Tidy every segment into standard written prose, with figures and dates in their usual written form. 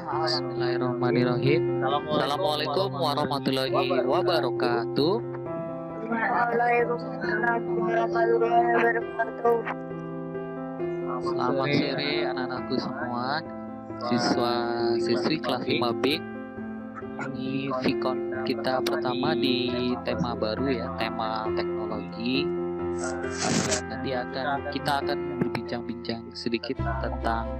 Bismillahirrahmanirrahim. Assalamualaikum warahmatullahi wabarakatuh. Waalaikumsalam warahmatullahi wabarakatuh. Selamat sore anak-anakku semua, siswa-siswi kelas 5B. Ini Vicon kita pertama di tema baru ya, tema teknologi. Nanti kita akan berbincang-bincang sedikit tentang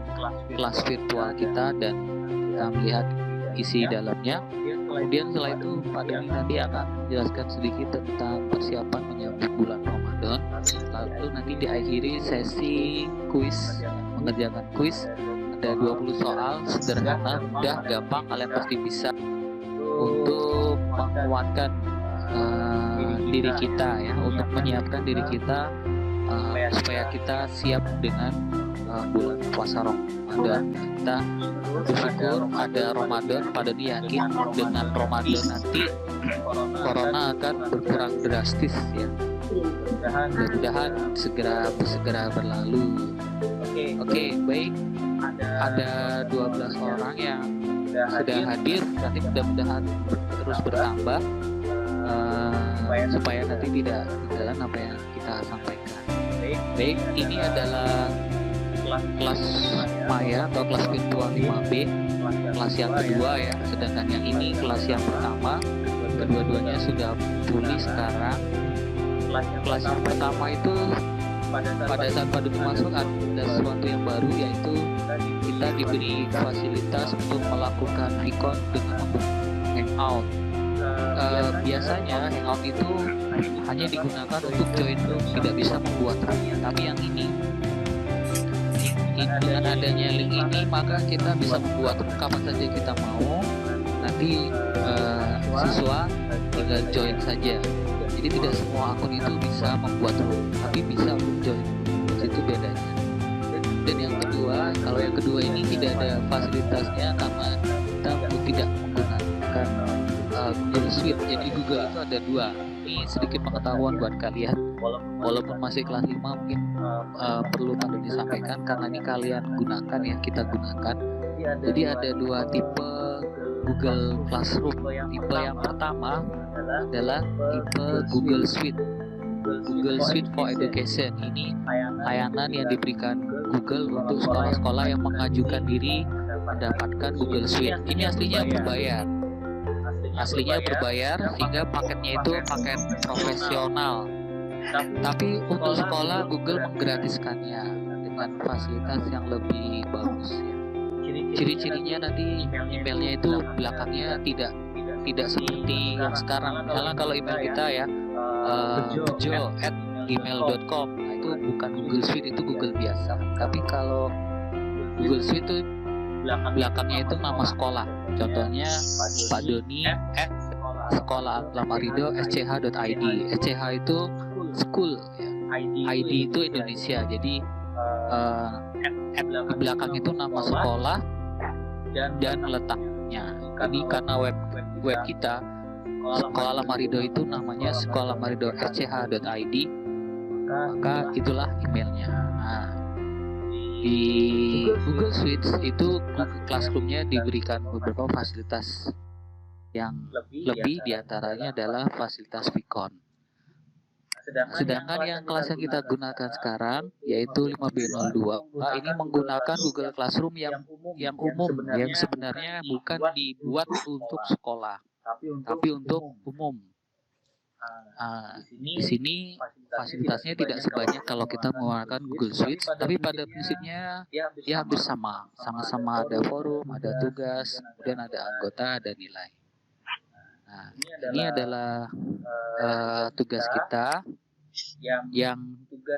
kelas virtual kita dan kita melihat isi dalamnya. Kemudian setelah itu Pak Doni nanti akan menjelaskan sedikit tentang persiapan menyambut bulan Ramadan. Lalu nanti diakhiri sesi kuis, mengerjakan kuis. Ada 20 soal sederhana, mudah, gampang, kalian pasti bisa untuk menguatkan diri kita ya, untuk menyiapkan diri kita supaya kita siap dengan bulan puasa Ramadan. Kita bersyukur ada Ramadan, pada yakin dengan Ramadan nanti corona akan berkurang drastis ya. Mudah-mudahan segera berlalu. Oke, baik. Ada 12 orang yang sudah hadir, nanti mudah-mudahan terus bertambah supaya nanti tidak ketinggalan apa yang kita sampaikan. Baik, ini adalah kelas maya atau kelas virtual 5B, kelas yang kedua ya, sedangkan yang ini kelas yang pertama. Kedua-duanya sudah pulih sekarang. Kelas yang pertama itu pada saat Pak Doni masuk ada sesuatu yang baru, yaitu kita diberi fasilitas untuk melakukan Vicon dengan menggunakan Hangout. Biasanya Hangout itu hanya digunakan untuk join room, tidak bisa membuat room. Tapi yang ini dengan adanya link ini, maka kita bisa membuat room kapan saja kita mau. Nanti siswa tinggal join saja. Jadi tidak semua akun itu bisa membuat room, tapi bisa untuk join. Itu bedanya. Dan yang kedua, kalau yang kedua ini tidak ada fasilitasnya karena kita tidak menggunakan Google Suite. Jadi Google itu ada dua. Ini sedikit pengetahuan buat kalian. Walaupun masih kelas 5 mungkin perlu pada disampaikan karena ini kalian gunakan ya, kita gunakan. Jadi ada dua tipe Google Classroom. Tipe yang pertama adalah tipe Google Suite. Google Suite for Education ini layanan yang diberikan Google untuk sekolah-sekolah yang mengajukan diri mendapatkan Google Suite. Ini aslinya berbayar. Sehingga paketnya itu paket profesional. Tapi untuk sekolah Google menggratiskannya dengan fasilitas yang lebih bagus ya. Ciri-cirinya nanti emailnya itu belakangnya tidak seperti yang sekarang. Misalnya kalau email kita ya bejo@gmail.com, nah itu bukan Google Suite, itu Google biasa. Tapi kalau Google Suite itu belakangnya itu nama sekolah. Contohnya Pak Doni @sekolah_sch.id. SCH itu school ya. ID itu Indonesia. Jadi di belakang itu nama sekolah dan letaknya. Ini karena web kita Sekolah Lamarido itu namanya sekolah.lamarido.sch.id, maka itulah emailnya. Nah, di Google Suite itu Google Classroom-nya diberikan beberapa fasilitas yang lebih, diantaranya adalah fasilitas Vicon. Sedangkan yang kelas yang kita gunakan sekarang yaitu 5B02, ini menggunakan Google Classroom yang umum, yang sebenarnya bukan dibuat untuk sekolah, tapi untuk umum. Di sini fasilitasnya tidak sebanyak kalau kita menggunakan Google Suite, tapi pada prinsipnya ya hampir sama-sama ada forum, ada tugas, kemudian ada anggota, ada nilai. Nah, ini adalah tugas kita. Yang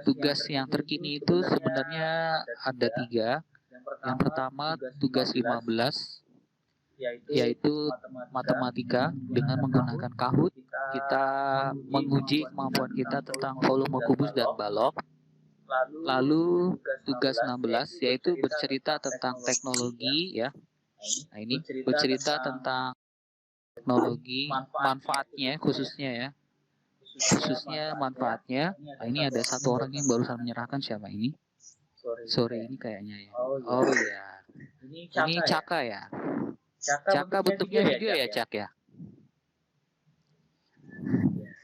tugas yang terkini itu sebenarnya ada 3. Yang pertama tugas 15, yaitu matematika dengan menggunakan Kahoot. Kita menguji kemampuan kita tentang volume kubus dan balok. Lalu tugas 16 yaitu bercerita tentang teknologi ya. Nah, ini bercerita tentang teknologi, manfaatnya khususnya manfaatnya. Nah, ini ada satu orang yang barusan menyerahkan, siapa ini? Sore ini kayaknya ya. Oh iya. Ini Caka ya. Caka bentuknya video ya, Cak ya?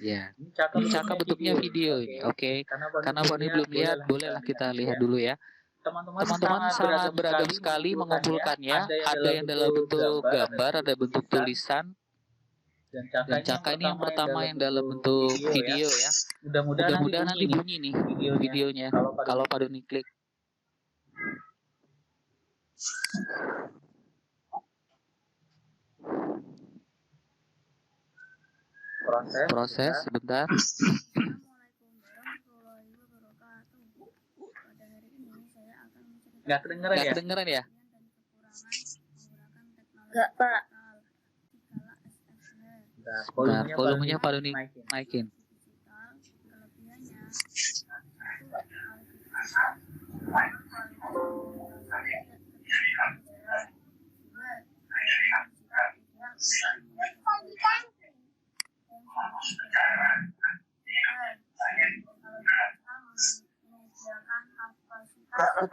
Ya, ini Caka bentuknya video ini. Oke. Karena Fani belum lihat, bolehlah kita lihat dulu ya. Teman-teman sangat beragam sekali mengumpulkannya. Ada yang dalam bentuk gambar, ada bentuk tulisan. Dan Caka ini yang pertama yang dalam bentuk video ya. Mudah-mudahan nanti bunyi nih videonya. Kalau Pak Doni klik. Proses sebentar. Nggak kedengeran ya? Enggak, Pak. Sebentar, volumenya Pak Doni naikin.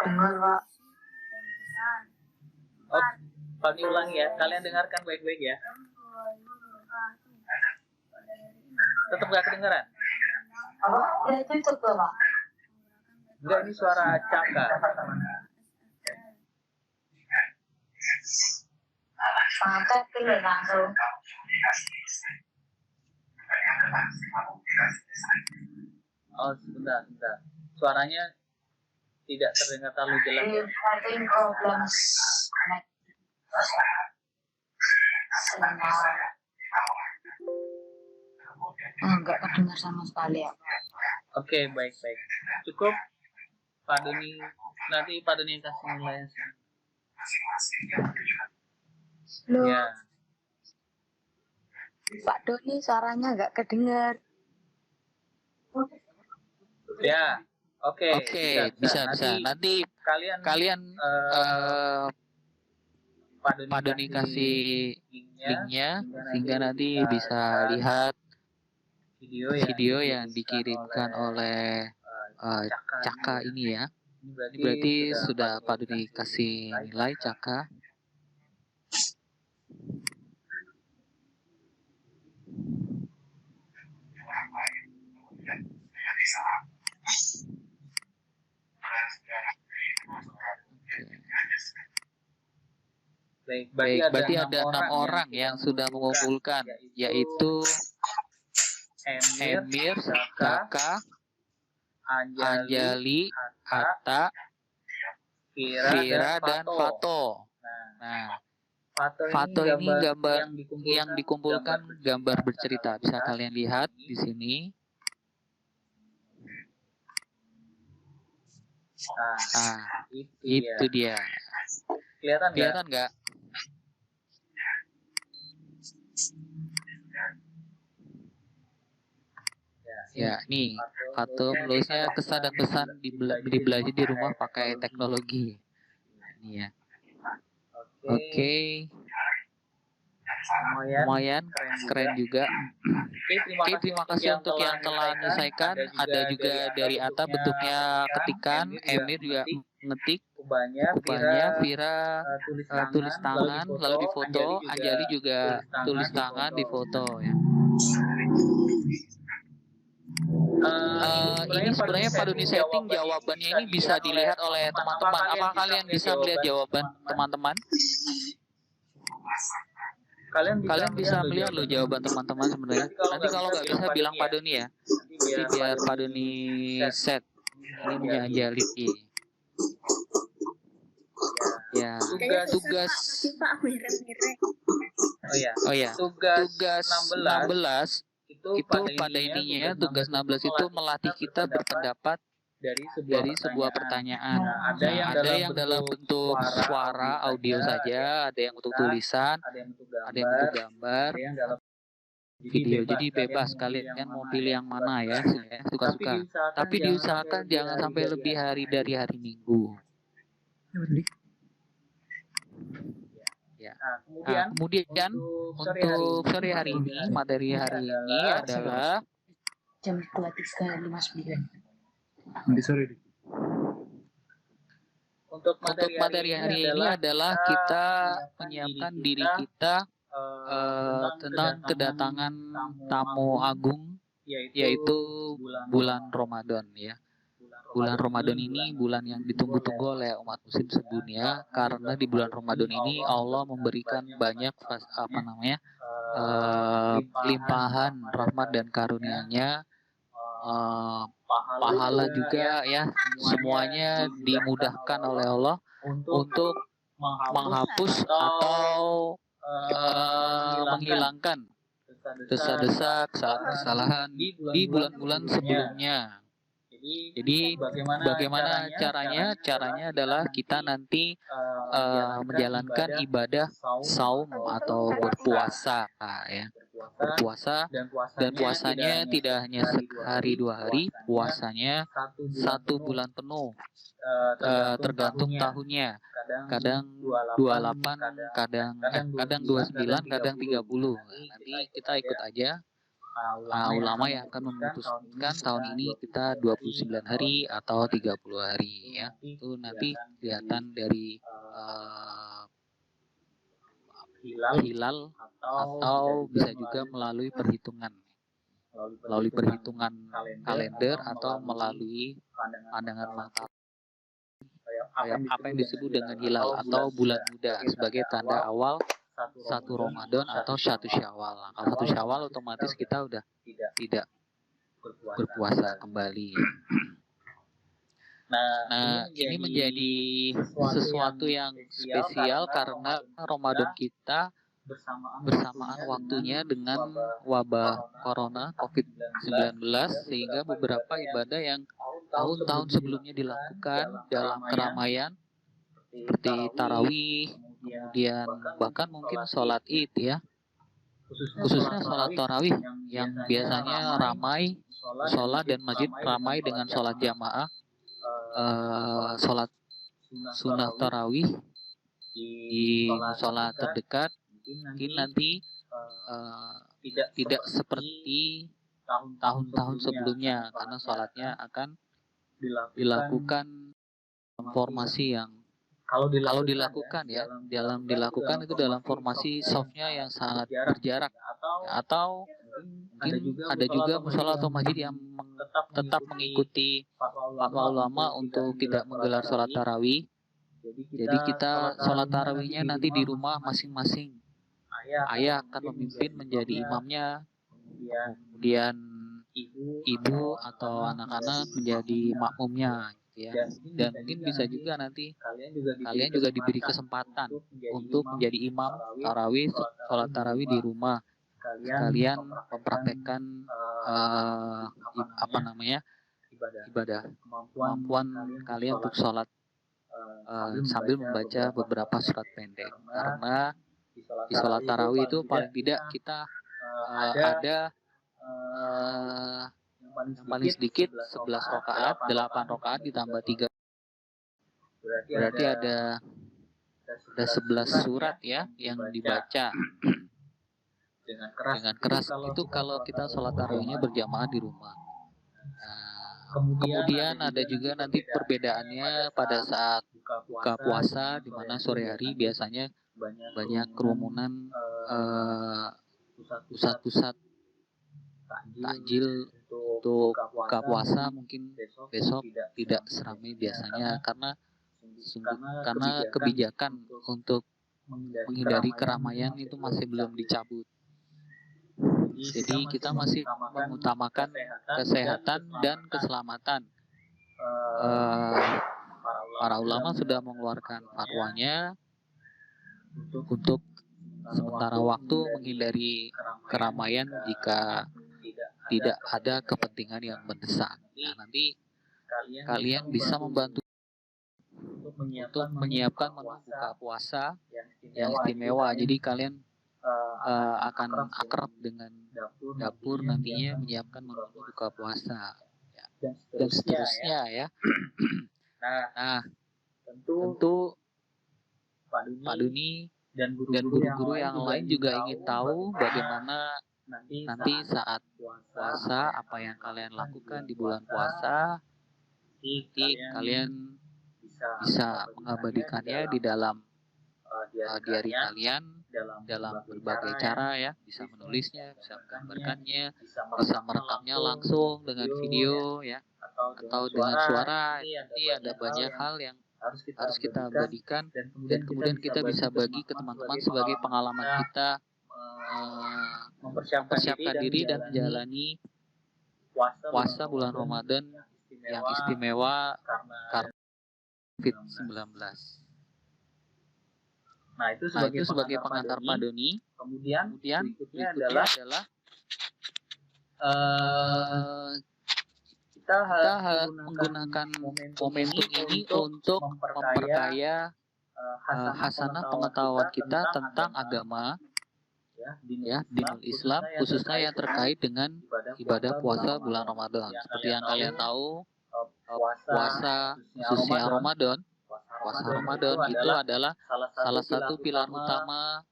Dengar, Pak. Oh, Fani ulangi ya. Kalian dengarkan baik-baik ya. Tetap nggak kedengeran? Ya, itu tuh, Pak. Enggak, ini suara Caka. Sampai pilih langsung. Oh, sebentar. Suaranya tidak terdengar terlalu jelas. Having problems. Enggak kedengar sama sekali ya. Oke, baik. Cukup Pak Doni, nanti Pak Doni kasih nilai. Loh, Ya, Pak Doni suaranya nggak kedengar. ya. Oke, Bisa. Nanti kalian Pak Doni kasih linknya sehingga nanti bisa lihat video yang dikirimkan oleh Caka ini ya. Ini berarti sudah Pak Doni kasih nilai Caka. Baik, berarti ada 6 orang yang sudah mengumpulkan, yaitu Emir, Caka, Anjali, Atta, Vira, dan Fato. Nah, Fato ini gambar yang dikumpulkan gambar bercerita. Bisa kalian lihat di sini. Itu dia. Kelihatan nggak? Ya, nih Fato menulisnya kesan dan pesan belajar di rumah pakai teknologi. Ini ya. Oke. Lumayan keren juga. Oke, terima kasih untuk yang telah menyelesaikan. Ada juga dari Atta bentuknya ketikan, Emir juga ngetik, kubahnya, Vira tulis tangan lalu difoto, Anjali juga tulis tangan difoto ya. Ini sebenarnya Pak Doni setting jawabannya ini bisa dilihat oleh teman-teman. Apa kalian bisa melihat jawaban teman-teman? Kalian bisa melihat loh jawaban teman-teman sebenarnya. Nanti kalau nggak bisa bilang Pak Doni ya. Jadi biar Pak Doni set. Ini punya Anjali. Ya, tugas. Oh ya. Tugas 16 itu pada intinya tugas 16 itu melatih kita berpendapat dari sebuah pertanyaan. Ada yang dalam bentuk suara audio saja, ada yang bentuk tulisan, ada yang bentuk gambar, video. Jadi bebas kalian mau pilih yang mana ya, suka-suka. Tapi diusahakan jangan sampai lebih hari dari hari Minggu. Ya. Kemudian untuk sore hari ini, materi hari ini adalah jam 23.59. Nanti sore. Untuk Untuk materi hari ini adalah kita menyiapkan diri kita tentang kedatangan tamu agung, yaitu bulan Ramadan ya. Bulan Ramadan ini bulan yang ditunggu-tunggu oleh umat muslim sedunia, karena di bulan Ramadan ini Allah memberikan banyak limpahan rahmat dan karunia-Nya, pahala juga ya, semuanya dimudahkan oleh Allah untuk menghapus atau menghilangkan dosa-dosa, kesalahan di bulan-bulan sebelumnya. Jadi bagaimana caranya? Caranya adalah kita nanti menjalankan ibadah saum atau berpuasa ya. Berpuasa, dan puasanya tidak hanya sehari 2 hari, puasanya 1 bulan penuh, tergantung tahunnya. Kadang 28, kadang 29, kadang 30. Nanti kita ikut aja. Ulama yang akan memutuskan tahun ini kita 29 hari atau 30 hari ya. Itu nanti kelihatan dari hilal atau bisa juga melalui perhitungan kalender atau melalui pandangan mata, apa yang disebut dengan hilal atau bulan muda sebagai tanda awal 1 Ramadan atau 1 Syawal. Kalau 1 Syawal otomatis kita udah tidak berpuasa kembali. Nah, ini menjadi sesuatu yang spesial karena Ramadan kita bersamaan waktunya dengan wabah corona COVID-19, sehingga beberapa ibadah yang tahun-tahun sebelumnya dilakukan dalam keramaian seperti tarawih, kemudian bahkan mungkin sholat id ya, khususnya sholat tarawih yang biasanya ramai sholat dan masjid ramai dengan sholat jamaah, sholat sunnah tarawih di musola terdekat mungkin nanti tidak seperti tahun-tahun sebelumnya, karena sholatnya akan dilakukan formasi yang kalau dilakukan ya, dilakukan itu dalam formasi softnya yang sangat berjarak, atau mungkin ada juga musola atau masjid yang tetap mengikuti fatwa ulama untuk tidak menggelar sholat tarawih. Jadi kita sholat tarawihnya nanti di rumah masing-masing. Ayah akan memimpin menjadi imamnya, kemudian ibu atau anak-anak menjadi makmumnya. Ya, dan mungkin bisa juga nanti kalian juga diberi kesempatan untuk menjadi imam tarawih, sholat tarawih di rumah, sekalian mempraktekkan ibadah kemampuan kalian untuk sholat sambil membaca beberapa surat pendek, karena di sholat tarawih itu paling tidak kita ada yang paling sedikit 11 rakaat, 8 rakaat ditambah 3. Berarti ada 11 surat ya yang dibaca dengan keras. Itu kalau kita sholat tarawihnya berjamaah di rumah. Kemudian ada juga nanti perbedaannya pada saat buka puasa, di mana sore hari biasanya banyak kerumunan pusat-pusat takjil untuk buka puasa, mungkin besok tidak seramai biasanya karena kebijakan untuk menghindari keramaian itu masih belum dicabut. Jadi kita masih mengutamakan kesehatan dan keselamatan. Para ulama sudah mengeluarkan fatwanya untuk sementara waktu menghindari keramaian jika tidak ada kepentingan yang mendesak. Nah, nanti kalian bisa membantu untuk menyiapkan menu buka puasa yang istimewa. Jadi kalian akan akrab dengan dapur nantinya menyiapkan menu buka puasa ya, dan seterusnya ya. Nah, tentu Pak Duni dan guru-guru yang lain juga ingin tahu bagaimana nanti saat puasa, apa yang kalian lakukan di bulan puasa. Nanti kalian bisa mengabadikannya di dalam diary kalian dalam dalam berbagai berbagai cara ya, bisa menulisnya, bisa menggambarkannya, bisa merekamnya langsung dengan video ya, atau dengan suara. Ini ada banyak hal yang harus kita abadikan dan kemudian kita bisa bagi ke teman-teman sebagai pengalaman kita mempersiapkan diri dan menjalani puasa bulan Ramadan yang istimewa karena COVID-19. Nah, itu Nah, itu sebagai pengantar Pak Pak Doni. Doni. Kemudian Berikutnya adalah adalah kita kita harus menggunakan momentum momentum ini untuk memperkaya hasanah pengetahuan kita tentang agama ya, dinul Islam, khususnya yang terkait dengan ibadah puasa bulan Ramadan. Seperti yang kalian tahu, puasa khususnya Ramadan, puasa Ramadan itu adalah salah satu pilar utama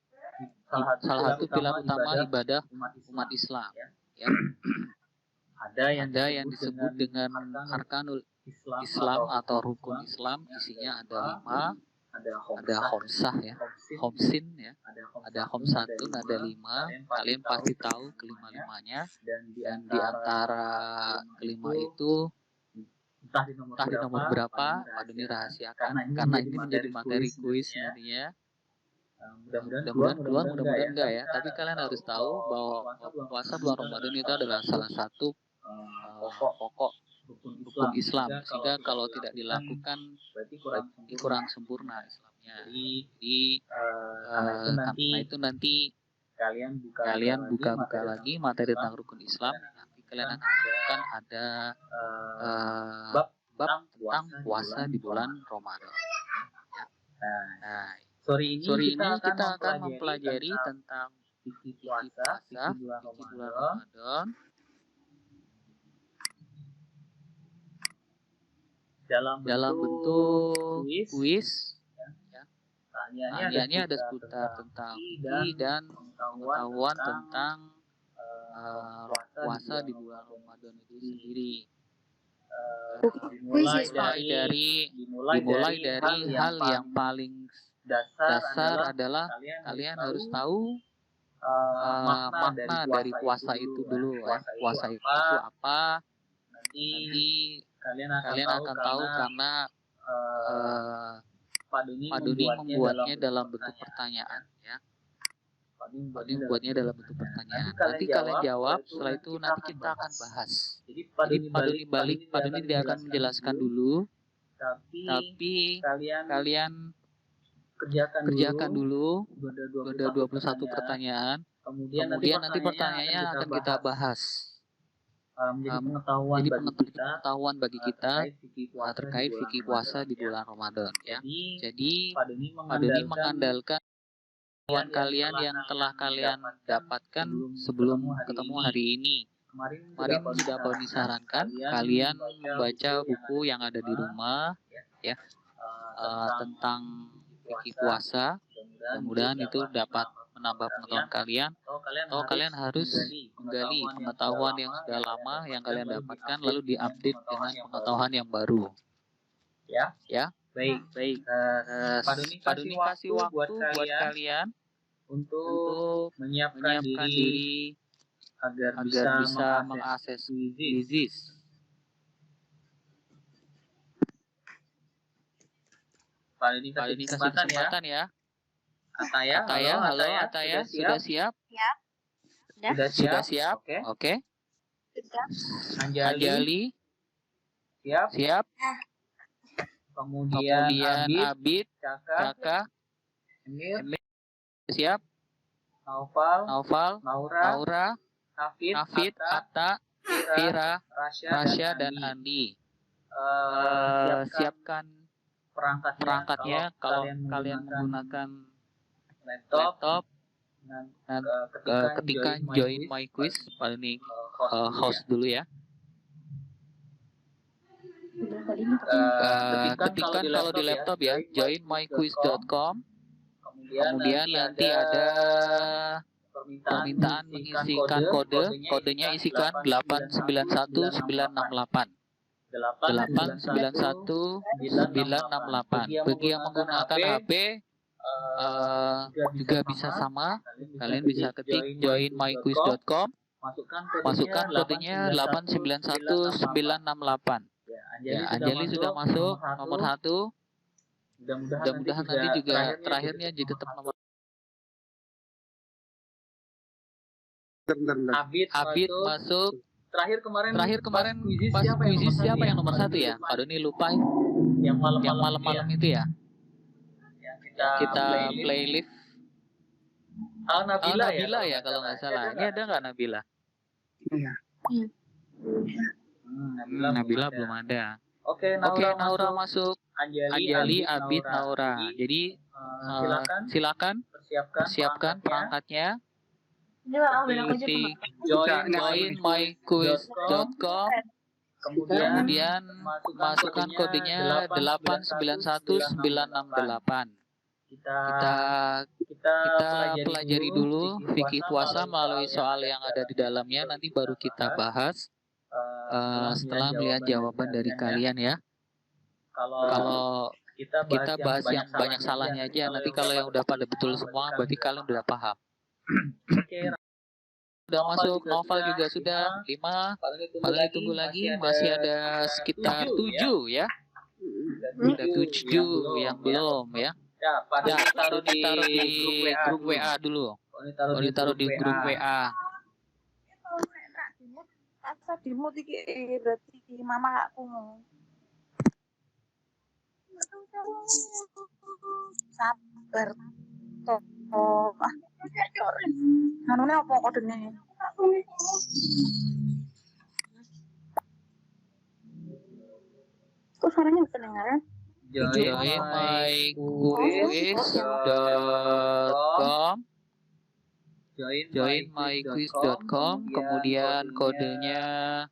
ibadah umat Islam ya. Ada yang disebut dengan arkanul Islam atau rukun Islam, isinya ada 5, ada khomsah ya, khomsin ya, ada khomsatun, ada 5. Kalian pasti tahu kelima-limanya, dan di antara kelima itu entah di nomor berapa, Pak Doni rahasiakan karena ini menjadi materi kuis nantinya. Mudah-mudahan keluar, mudah-mudahan enggak ya. Tapi kalian harus tahu bahwa puasa bulan Ramadan itu adalah salah satu pokok rukun Islam, sehingga kalau tidak dilakukan berarti kurang sempurna Islamnya. Jadi karena itu nanti kalian buka lagi materi tentang rukun Islam. Nanti kalian akan menemukan ada bab tentang puasa di bulan Ramadan. Nah, sore ini kita akan mempelajari tentang fikih puasa, fikih bulan Ramadan dalam bentuk kuis. Pertanyaannya ada seputar tentang fikih dan pengetahuan tentang puasa di bulan Ramadan itu sendiri. Dimulai dari hal yang paling dasar adalah kalian harus tahu makna dari puasa itu dulu ya. Puasa itu apa? Nanti kalian akan tahu karena Pak Doni membuatnya dalam bentuk pertanyaan ya. Pak Doni membuatnya dalam bentuk pertanyaan. Nanti kalian jawab, setelah itu nanti kita akan bahas. Jadi Pak Doni tidak akan menjelaskan dulu, tapi kalian kerjakan dulu. Ada 21 pertanyaan. Kemudian nanti pertanyaannya akan kita bahas. Jadi pengetahuan bagi kita terkait fikih puasa di bulan Ramadan ya. Jadi Pak Doni mengandalkan pengetahuan kalian yang telah kalian dapatkan sebelum ketemu hari ini. Kemarin sudah Pak Doni sarankan kalian membaca buku yang ada di rumah ya, tentang fikih puasa. Mudah-mudahan itu dapat menambah pengetahuan kalian, atau kalian harus menggali pengetahuan yang sudah lama yang kalian dapatkan lalu diupdate dengan pengetahuan yang baru. Ya. Baik. Pak Doni kasih waktu buat kalian untuk menyiapkan diri agar bisa mengakses quizis. Pak Doni kasih kesempatan ya. Ataya, halo Ataya, sudah siap? Sudah siap? Oke. Anjali, siap? Kemudian Abid, Caka, Emil, siap? Naufal, Naura, Nafid, Atta, Fira, Rasya, dan Andi. Siapkan perangkatnya. Kalau kalian menggunakan laptop, dan ketika join my quiz, Pak Doni host dulu ya. Ketikkan kalau di laptop ya, joinmyquiz.com. Kemudian nanti ada permintaan mengisikan kodenya isikan 891968. 891-968. Bagi yang menggunakan HP juga bisa sama. Kalian bisa ketik joinmyquiz.com, masukkan kodenya 891-968. Ya, Anjali sudah masuk nomor 1. Mudah-mudahan nanti juga terakhirnya jadi tetap nomor. Abid masuk. Terakhir kemarin pas kuisis siapa yang nomor 1 ya? Pak Doni lupa. Yang malam-malam itu ya. Kita playlist. Nabila ya kalau nggak salah. Ini ada nggak Nabila? Iya. Nabila belum ada. Oke, Naura masuk. Anjali, Abid, Naura. Jadi silakan persiapkan perangkatnya. Ketik joinmyquiz.com, kemudian masukkan kodenya 891-968. Kita pelajari dulu fikih puasa melalui soal yang ada di dalamnya, nanti baru kita bahas setelah melihat jawaban dari kalian ya. Kalau kita bahas yang banyak salahnya aja, nanti kalau yang udah pada betul semua berarti kalian udah paham. Oke, sudah masuk, Novel juga sudah 5. Paling tunggu lagi, masih ada sekitar 7 ya. Ada 7 yang belum ya. Ya, taruh di grup WA dulu. Taruh di grup WA. Asa dimut iki berarti mama aku mau. Sabar. Oh, anune apa kodene? Kok suaranya bisa dengar? joinmyquiz.com, kemudian kodenya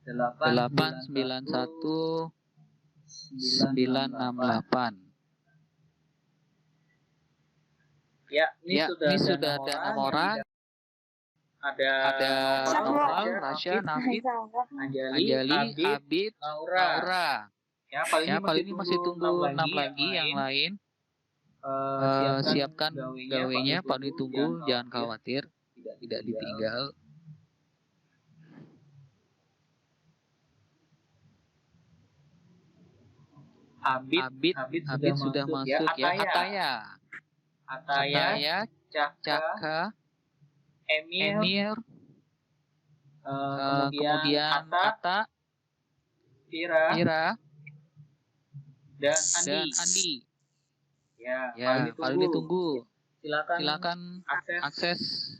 891-968. Ya, ini sudah ada 6 orang. Ada Noval, Rasya, Nafid, Anjali, Abid, Naura. Ya, paling ini masih tunggu 6 lagi yang lain. Siapkan gawenya, Pak ditunggu, jangan khawatir, tidak ditinggal. Abid sudah masuk ya. Ataya, Caka, Emir, kemudian Ata, Ira, dan Andi. Ya, paling ditunggu. Silakan akses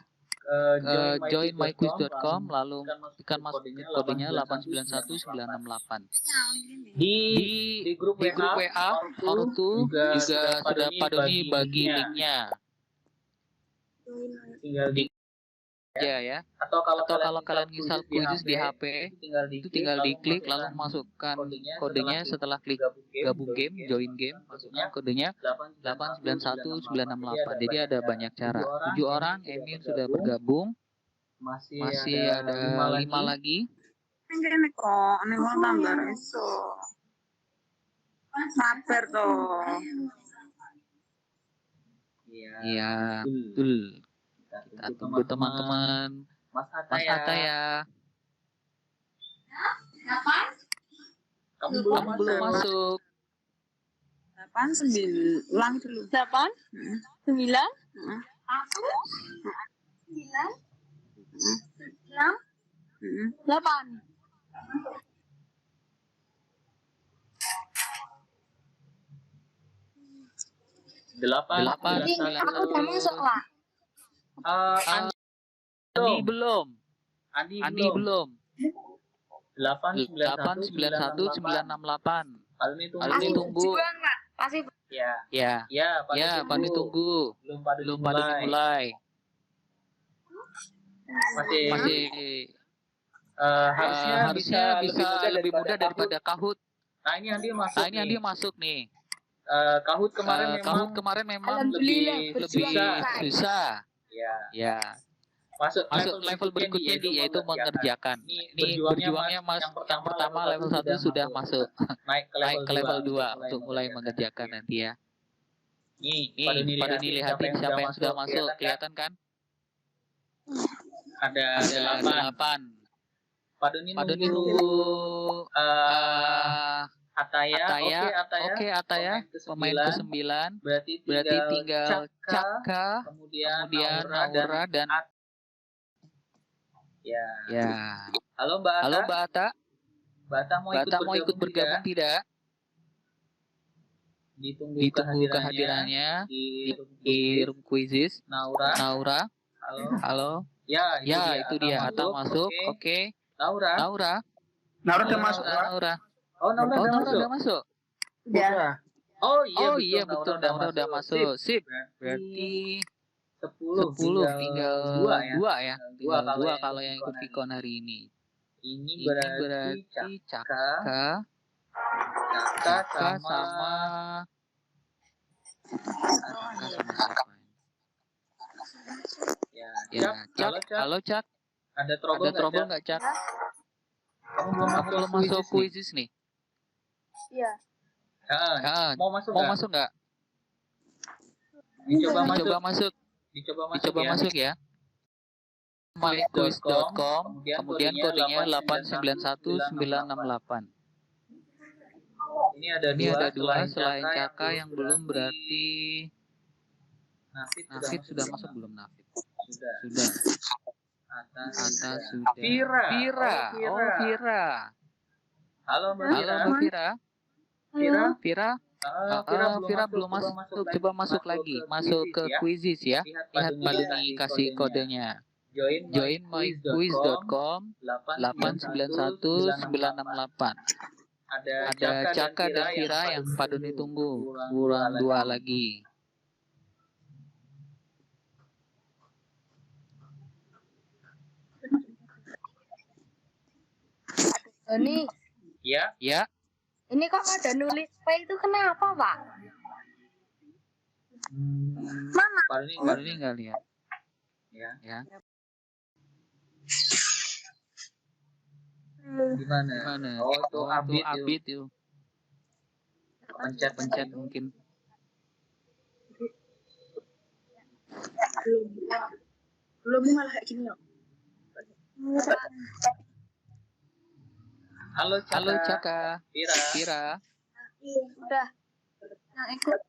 joinmyquiz.com, lalu tekan masuk kodenya 891-968. Di grup WA Ortu juga sudah Pak Doni bagi linknya. Tinggal di ya. Atau kalau kalian install kuisis di HP, itu tinggal diklik lalu masukkan kodenya setelah klik gabung game, join game, masukkan kodenya 891-968. Jadi ada banyak cara. 7 orang, Emir sudah bergabung. Masih ada 5 lagi. Ini kok, ini mau tambah iso. Sabar toh. Iya, betul. Kita tunggu teman-teman. Mas Hatta ya. Kamu belum masuk. 8, 9. Ulang dulu. 8, 9, 1, 9, 6, 8. Delapan. Aku udah masuk lah. Andi belum. 891-968. Paling tunggu. Ya, paling tunggu. Belum pada dimulai. Masih harusnya bisa lebih mudah daripada Kahoot. Nah, ini Andi masuk nih. Kahoot kemarin memang lebih susah. Ya. Masuk level berikutnya nih, yaitu mengerjakan. Ini berjuangnya yang pertama level 1 sudah masuk. Naik Naik ke level 2 untuk mulai mengerjakan nanti ya. Nih, Nih, pada dilihatin siapa yang sudah masuk, kelihatan kan? Ada 8. Pak Doni nunggu Ataya. Oke, Ataya, pemain ke-9. Berarti tinggal Caka, kemudian Naura dan ya. Halo Mbak Ata. Mbak Ata mau ikut bergabung tidak? Ditunggu kehadirannya di room quizzes. Naura. Halo. Ya, itu dia. Ata masuk. Oke. Naura udah masuk. Naura udah masuk. Udah. Oh iya betul, Naura udah masuk. Sip. Berarti 10 tinggal 2 ya. Tinggal 2 kalau yang ikut Vicon hari ini. Ini berarti Caka sama Halo Cak. Ada trouble nggak Cak? Kamu belum masuk quizzes nih? Iya. Mau masuk nggak? Dicoba masuk ya. myquiz.com, kemudian kodenya 891968. Ini ada 2 selain Caka yang belum, berarti Nafid sudah masuk belum Nafid? Sudah. Atas sudah. Vira. Halo Mbak Vira. Vira belum masuk. Coba masuk lagi. Masuk ke quizzes ya. Lihat Pak Doni kasih kodenya. Join myquiz.com 891968. Ada Caka dan Vira yang Pak Doni tunggu. Kurang 2 lagi. Ini. Ya. Ini kok ada nulis P itu kenapa, Pak? Mana? Pak Doni nggak lihat. Ya. Gimana? Oh, itu Abid itu. Pencet mungkin. Belum malah kayak gini loh. Halo Caka. Vira. Udah. Yang ikut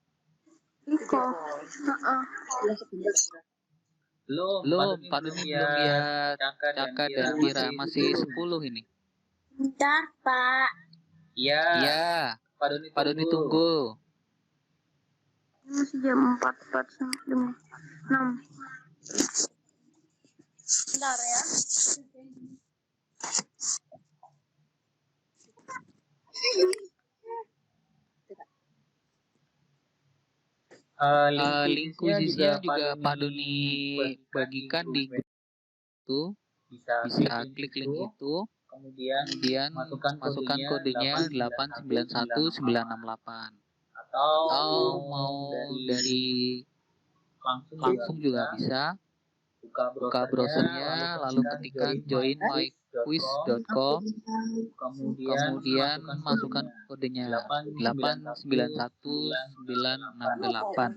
Iko. Belum, Pak Doni belum lihat Caka dan Vira, masih 10 ini. Bentar, Pak. Iya. Pak Doni tunggu. Masih jam 4:45. 6. Bentar ya. Link khususnya juga Pak Doni bagikan di grup itu. Bisa klik link itu. Kemudian masukkan kodenya 891968. Atau mau dari langsung juga bisa. Buka browsernya, lalu ketikkan join myquiz.com, kemudian masukkan kodenya 891968.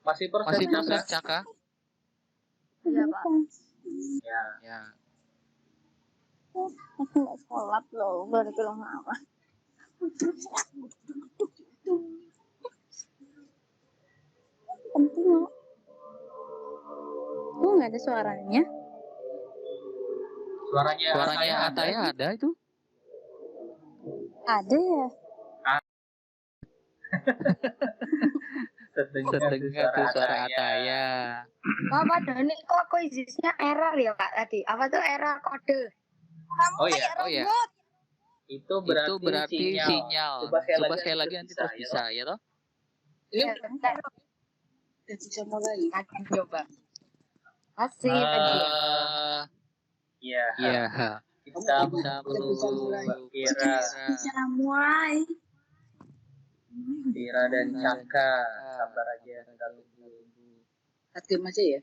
Masih proses Caka? Iya, Pak. Ya. Aku nggak sholat loh, baru pulang apa? Penting loh. Kok nggak ada suaranya? Suaranya Ataya ada itu? Ada ya. Terdengar tuh suara Ataya. Pak Doni kok kuisnya error ya Pak tadi? Apa tuh error kode? Oh ya. Itu berarti sinyal. Coba sekali lagi nanti terus bisa ya toh? Iya, bentar. Bisa mulai. Akan coba. Asik aja. Iya. Kita Bisa mulai. Vira dan Caka, sabar aja, kita tunggu. Hakim aja ya.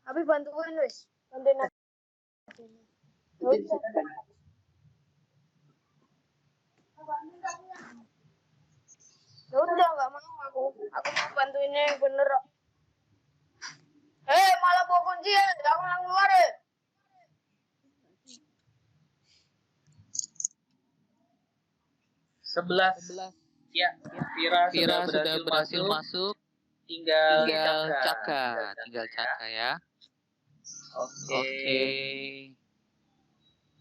Tapi bantuin wis. Bantuin aku. Ya udah nggak mau aku. Aku mau bantuinnya yang bener. Malah bawa kunci ya. Jangan keluar ya. Sebelas. Ya, Vira sudah berhasil masuk. Tinggal Caka. Tinggal Caka ya. Oke.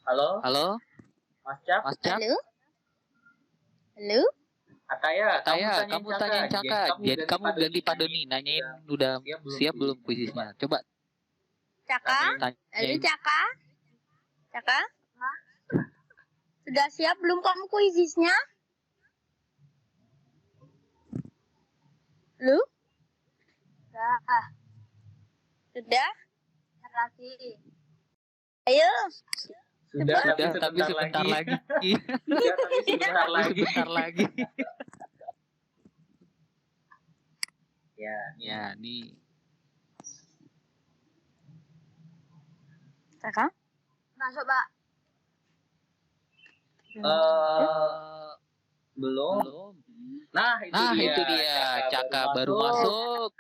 Halo, Mas Cap. Halo. Ataya, kamu tanyain Caka. Jadi kamu ganti Pak Doni, nanyain udah siap belum kuisisnya. Coba. Caka. Halo Caka. Caka. Sudah siap belum kamu kuisisnya? Lu? Sudah? Lagi. Ayo. Sudah, tapi sebentar lagi. Sudah, tapi sebentar lagi. Ya, nih. Caka? Masuk, Pak. Belum. Nah, itu dia. Caka baru masuk.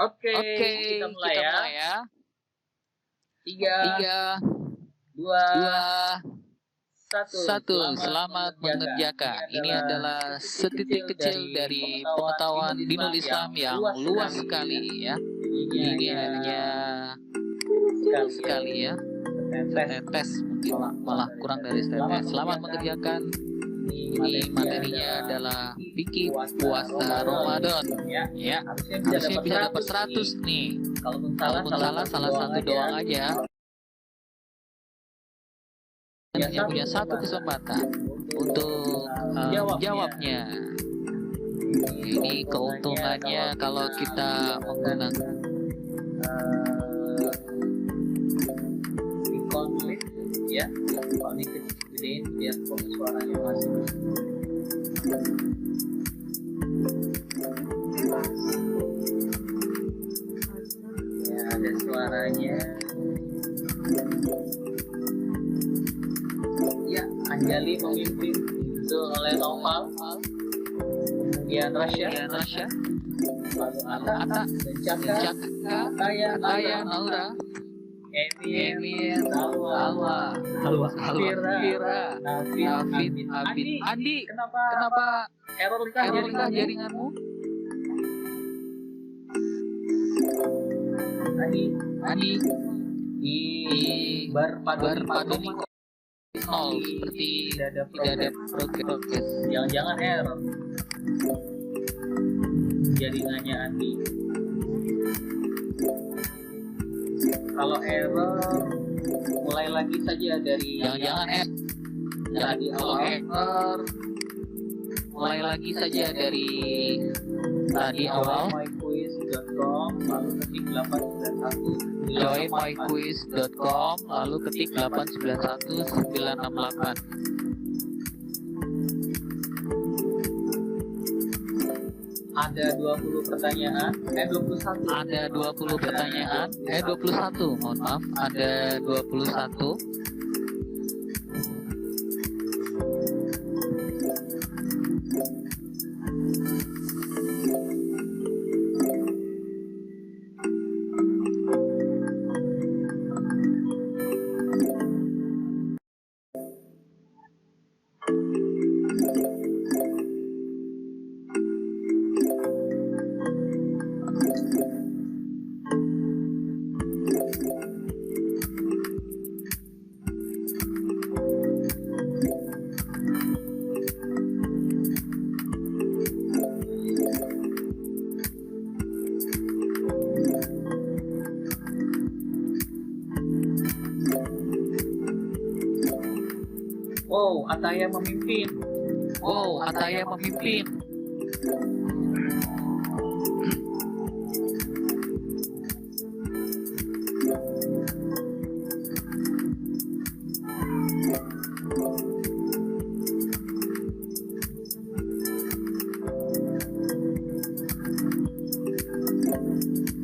Oke, kita mulai ya. 3, 2, 1. Selamat mengerjakan. Ini adalah setitik kecil dari pengetahuan dinul Islam yang luas sekali ya. Ini hanya sekali ya. Tes mungkin malah kurang dari tes. Selamat mengerjakan. Ini materinya adalah fikih puasa Ramadan ya. Harusnya bisa dapat 100 nih. Kalaupun salah satu doang aja. Hanya punya satu kesempatan untuk jawabnya. Ini keuntungannya kalau kita menggunakan konflik ya, konflik gedein biar suaranya masih. Ya, ada suaranya. Ya, Anjali memimpin itu oleh Noval, kemudian Rasya, lalu Ata, dan Caka, Ataya, Naura, Emil, Alwa, Fira, Nafid, Andi. Kenapa error kah jaringanmu? Andi, di bar Padoni nol, seperti tidak ada progres. Jangan-jangan error jaringannya Andi. Kalau error, mulai lagi saja dari jangan tadi awal. Mulai lagi saja dari tadi awal. myquiz.com lalu ketik 891 joinmyquiz.com lalu ketik 891 968. Ada 20 pertanyaan, 21. Ada 20 pertanyaan, 21. Mohon maaf, ada 21. Wow, Ataya memimpin. Wow, Ataya memimpin.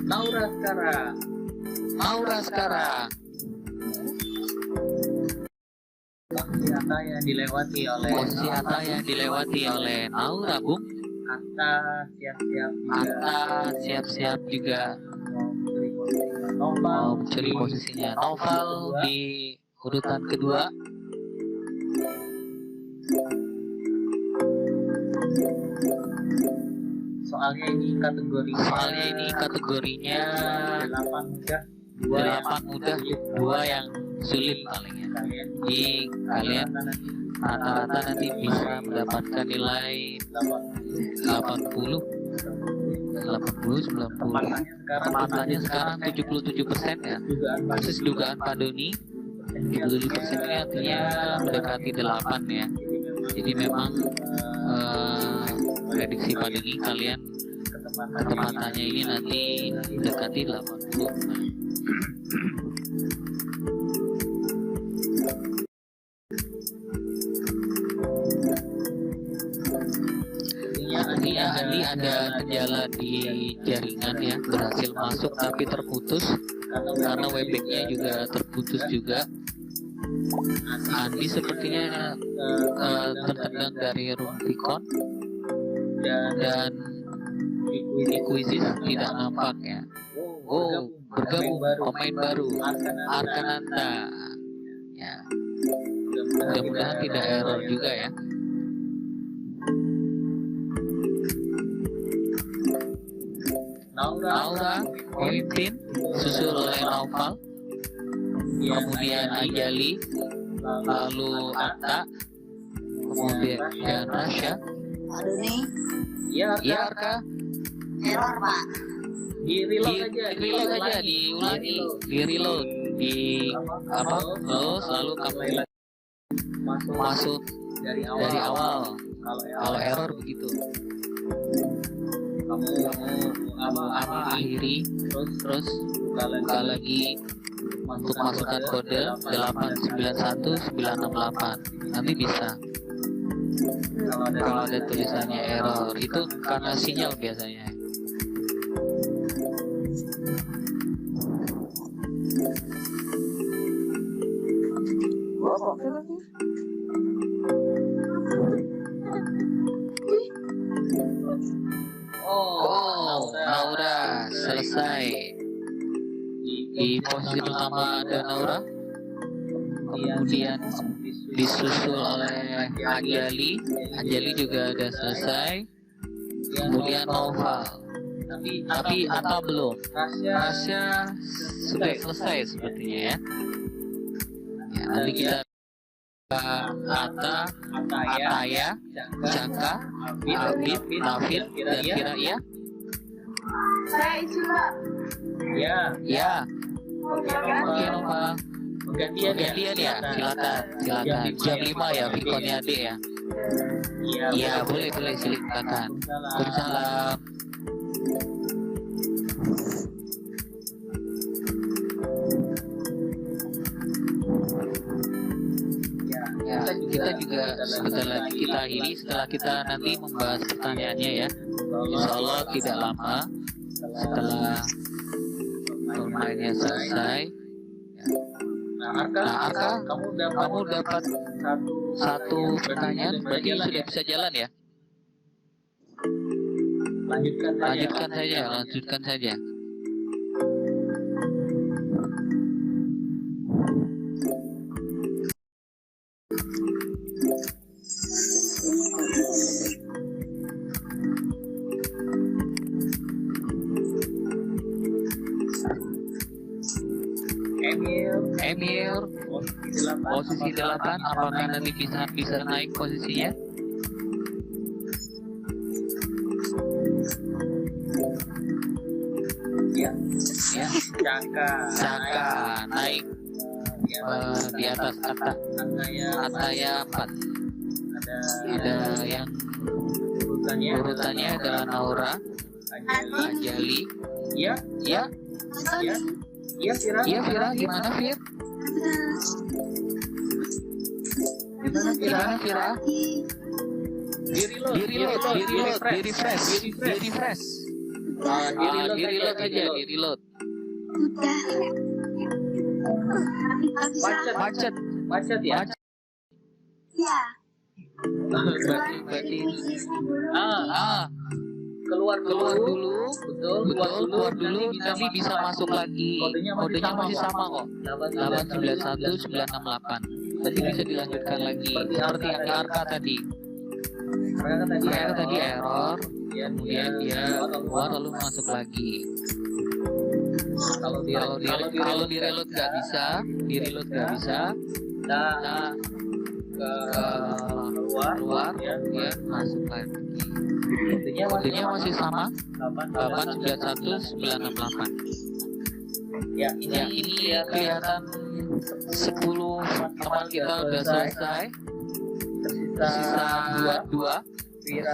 Naura sekarang. Naura sekarang. Posisi Ataya dilewati oleh Posisi Ataya dilewati oleh Naura, Bung. Atta siap-siap juga. Atta siap-siap juga Noval mau mencuri posisinya. Noval di urutan kedua. Soalnya ini kategorinya 8 mudah, 8 mudah, 2 yang sulit paling ya. Jadi kalian rata-rata nanti bisa mendapatkan nilai 80, 90. Kesempatannya sekarang 77% ya. Kasus dugaan Pak Doni 77% ini artinya mendekati 8 ya. Jadi memang prediksi Pak Doni kalian ketempatannya ini nanti mendekati 80. Artinya Andi ada kendala di jaringan ya, berhasil masuk tapi terputus karena webbacknya juga terputus juga. Andi sepertinya tertendang dari room Vicon dan Ikuisis tidak nampak ya. Oh, bergabung pemain baru Arkananta ya. Mudah-mudahan tidak error juga ya. Naura memimpin, susul oleh Naufal, kemudian Anjali, lalu Atta, kemudian Rasya. Aduh nih, Ya Arka, error Pak. di reload aja, diulangi, di reload, di apa? Terus lalu kamu masuk dari awal. Kalau error begitu. Kamu akhiri, terus buka lagi untuk masukkan kode 891968. Nanti bisa. Kalau ada tulisannya error itu karena sinyal biasanya. Oh, Naura selesai di posisi pertama ada Naura, kemudian disusul oleh Anjali juga ada selesai, kemudian Noval, tapi Atta belum. Rasya sudah selesai sepertinya ya. Nanti kita Atta, Ataya, Jaka, Abid, Nafid, dan Kira ya. Saya izin Pak. Ya. Oke Nova. Gantian ya, silakan. Jam 5 ya, Vikonnya Ade ya. Iya, boleh silakan. Waalaikumsalam. Ya, kita juga sebentar lagi kita akhiri setelah kita nanti membahas pertanyaannya ya. Insya Allah tidak lama setelah permainannya selesai. Nah, Arka, kamu dapat satu pertanyaan, berarti sudah bisa jalan ya? Lanjutkan saja. Emir posisi 8, apakah nanti bisa naik posisinya? Ya. Jaka naik di atas kata Ataya 4. Ada yang urutannya adalah Naura, Anjali. Iya, Ya, Fira. iya Vira, gimana Vir? Gimana Vira? Di refresh. Di reload aja, di reload. Macet ya. Ya. Berarti Keluar dulu. Betul, Keluar dulu, nanti bisa masuk lagi. Kodenya masih sama kok. 891968. Tadi bisa dilanjutkan lagi seperti yang ke Arka tadi. Saya tadi error, kemudian dia keluar lalu masuk lagi. Kalau di reload nggak bisa, nah keluar ya masuk lagi. Kodenya masih sama 891968. Ya ini kelihatan 10 teman kita udah selesai. Sisa 2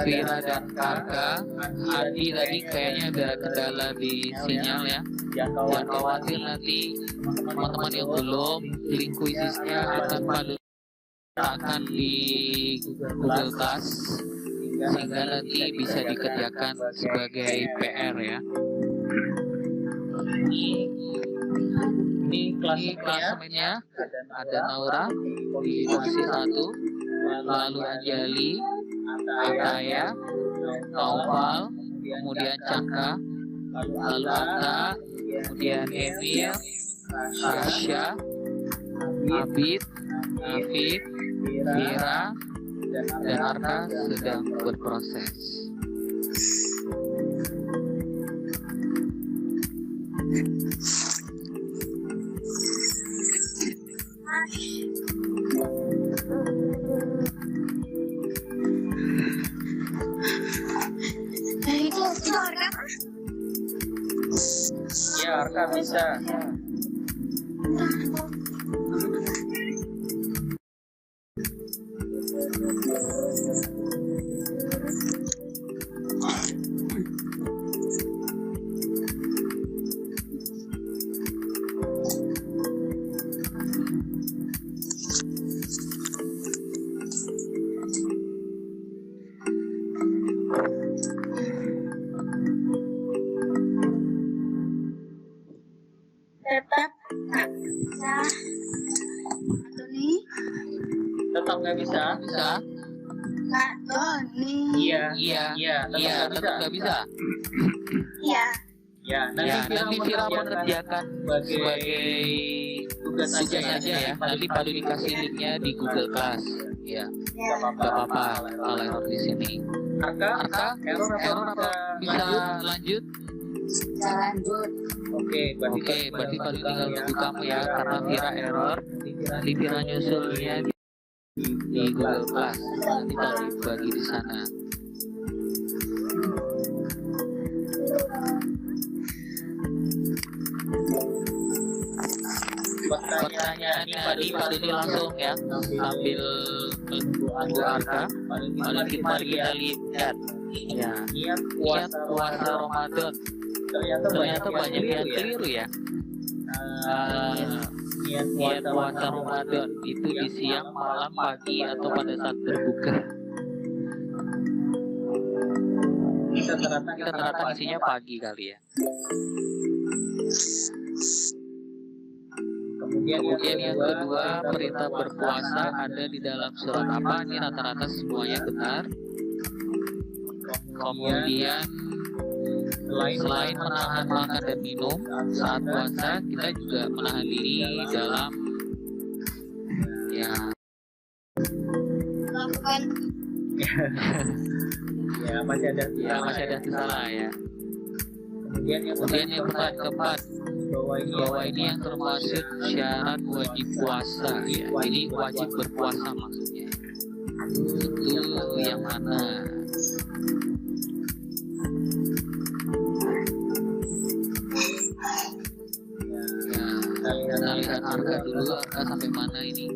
Vira dan Arka. Adi tadi kayaknya ada kendala di sinyal ya. Jangan khawatir, nanti teman-teman yang belum link kuisisnya akan di Google Class sehingga nanti bisa dikerjakan sebagai PR ya. Ini klasemennya ada Naura di posisi 1, lalu Anjali, Ataya, Naufal, kemudian Caka, lalu Atta, kemudian Emil, Sasha, Abid, Afif, Vira, dan Arka sedang berproses. Itu Arka. Ya, Arka bisa. Tetap nggak bisa. Doni. Tetap nggak bisa. Kak Doni. Iya, Tetap nggak bisa. Iya. Ya, Nanti Vira mengerjakan sebagai tugas aja ya. Nanti Padu dikasih linknya di Google Class. Ya, nggak apa-apa kalau error di sini. Arka, error apa? Bisa lanjut? Bisa lanjut. Oke, Berarti Padu tinggal tunggu kamu ya, karena Vira error. Nanti Vira nyusulnya di Google Class. Nanti Padu bagi di sana. Pertanyaannya Padu ini langsung ya, sambil menunggu Arka. Mari kita lihat ya, niat puasa Ramadan. Ternyata banyak yang keliru ya. Niat puasa Ramadan itu di siang, malam, pagi, atau pada saat berbuka. Kita ternyata isinya pagi kali ya. Kemudian yang kedua, perintah berpuasa ada di dalam surat apa? Ini rata-rata semuanya benar. Kemudian selain menahan makan dan minum saat puasa, kita juga menahan diri dalam ya Lakukan. masih ada salah ya. Kemudian yang keempat, bahwa ini yang termasuk syarat wajib puasa ya. Ini wajib berpuasa maksudnya. Itu yang mana? Kita lihat Arka dulu, Arka sampai mana ini?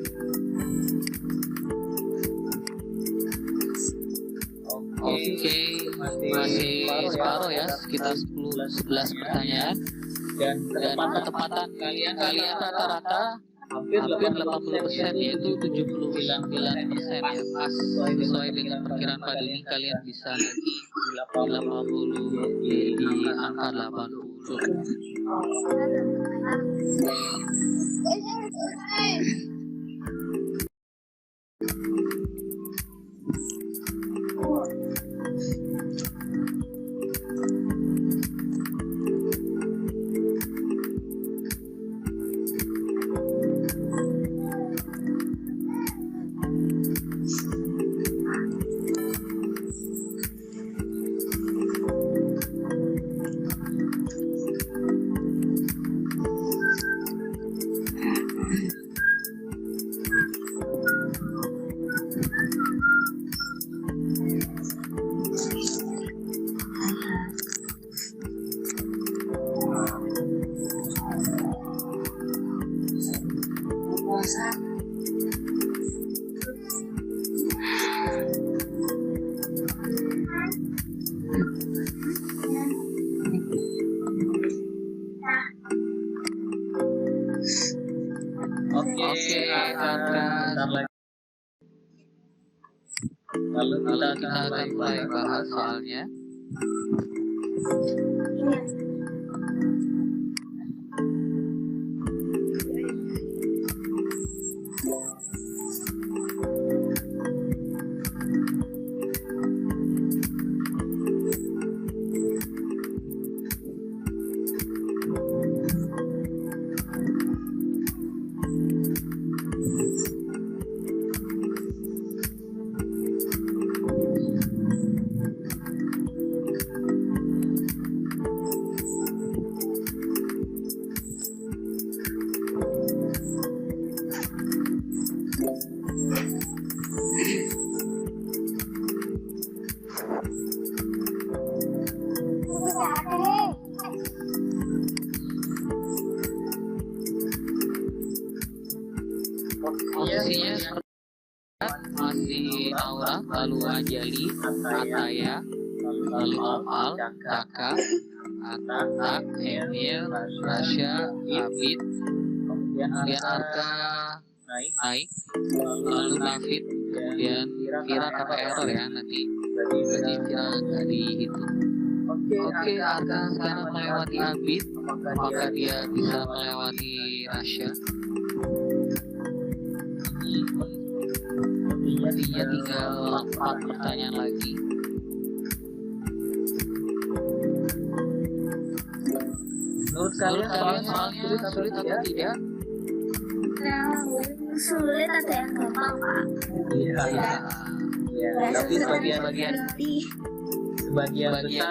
Oke, masih separuh ya, sekitar 10-11 pertanyaan. Dan ketepatan kalian rata-rata hampir 80%, yaitu 79% ya, pas sesuai dengan perkiraan Pak Dini. Kalian bisa lagi 80 di angka 80. Oke, lalu kita akan mulai bahas soalnya. Posisinya masih Aura, lalu Anjali, Ataya, lalu Omal, Kakak, Atak, Emil, Rasya, Abid, kemudian Arka naik, lalu David, kemudian Kira karena error ya nanti, berarti Kira nggak dihitung. Oke, Arka sekarang melewati Abid, apakah dia bisa melewati Rasya? Artinya tinggal 4 pertanyaan lagi. Menurut kalian soalnya sulit atau tidak? Sulit atau yang gampang, Pak? Iya. Tapi sebagian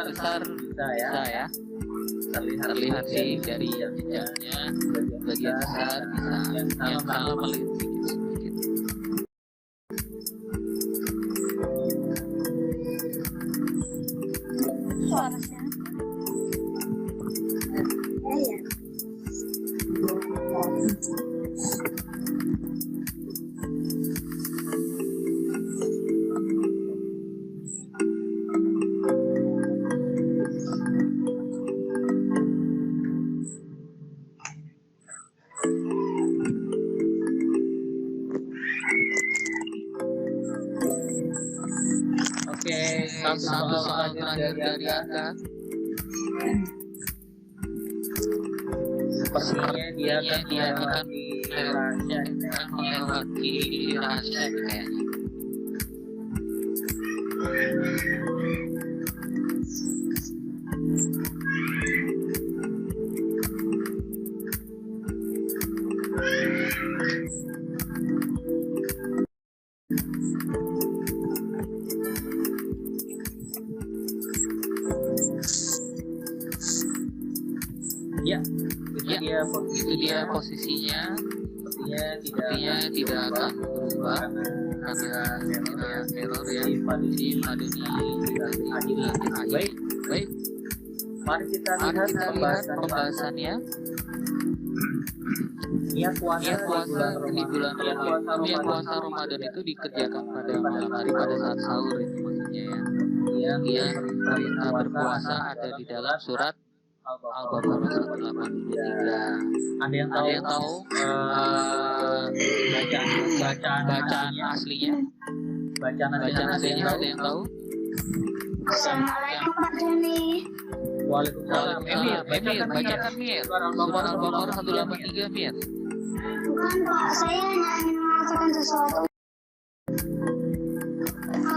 besar bisa ya. Terlihat sih dari jejaknya, bagian besar bisa. Yang salah paling sedikit. Suara siapa? Ya. Satu soal terakhir dari Arka. Sepertinya dia akan melewati rahasia kayaknya. Itu dia posisinya. Sepertinya tidak akan berubah karena error ya. Jadi pada di akhir. Baik. Mari kita lihat pembahasannya. Niat puasa di bulan Ramadan, niat puasa Ramadan itu dikerjakan pada malam hari pada saat sahur itu maksudnya ya. Yang perintah berpuasa ada di dalam surat Al-Baqarah 183. Ada yang tahu bacaan aslinya? Bacaan aslinya ada yang tahu? Assalamualaikum Pak Dani. Waalaikumsalam. Emir, bacakan Mir. Surat Al-Baqarah 183 Mir. Bukan Pak, saya hanya ingin mengatakan sesuatu.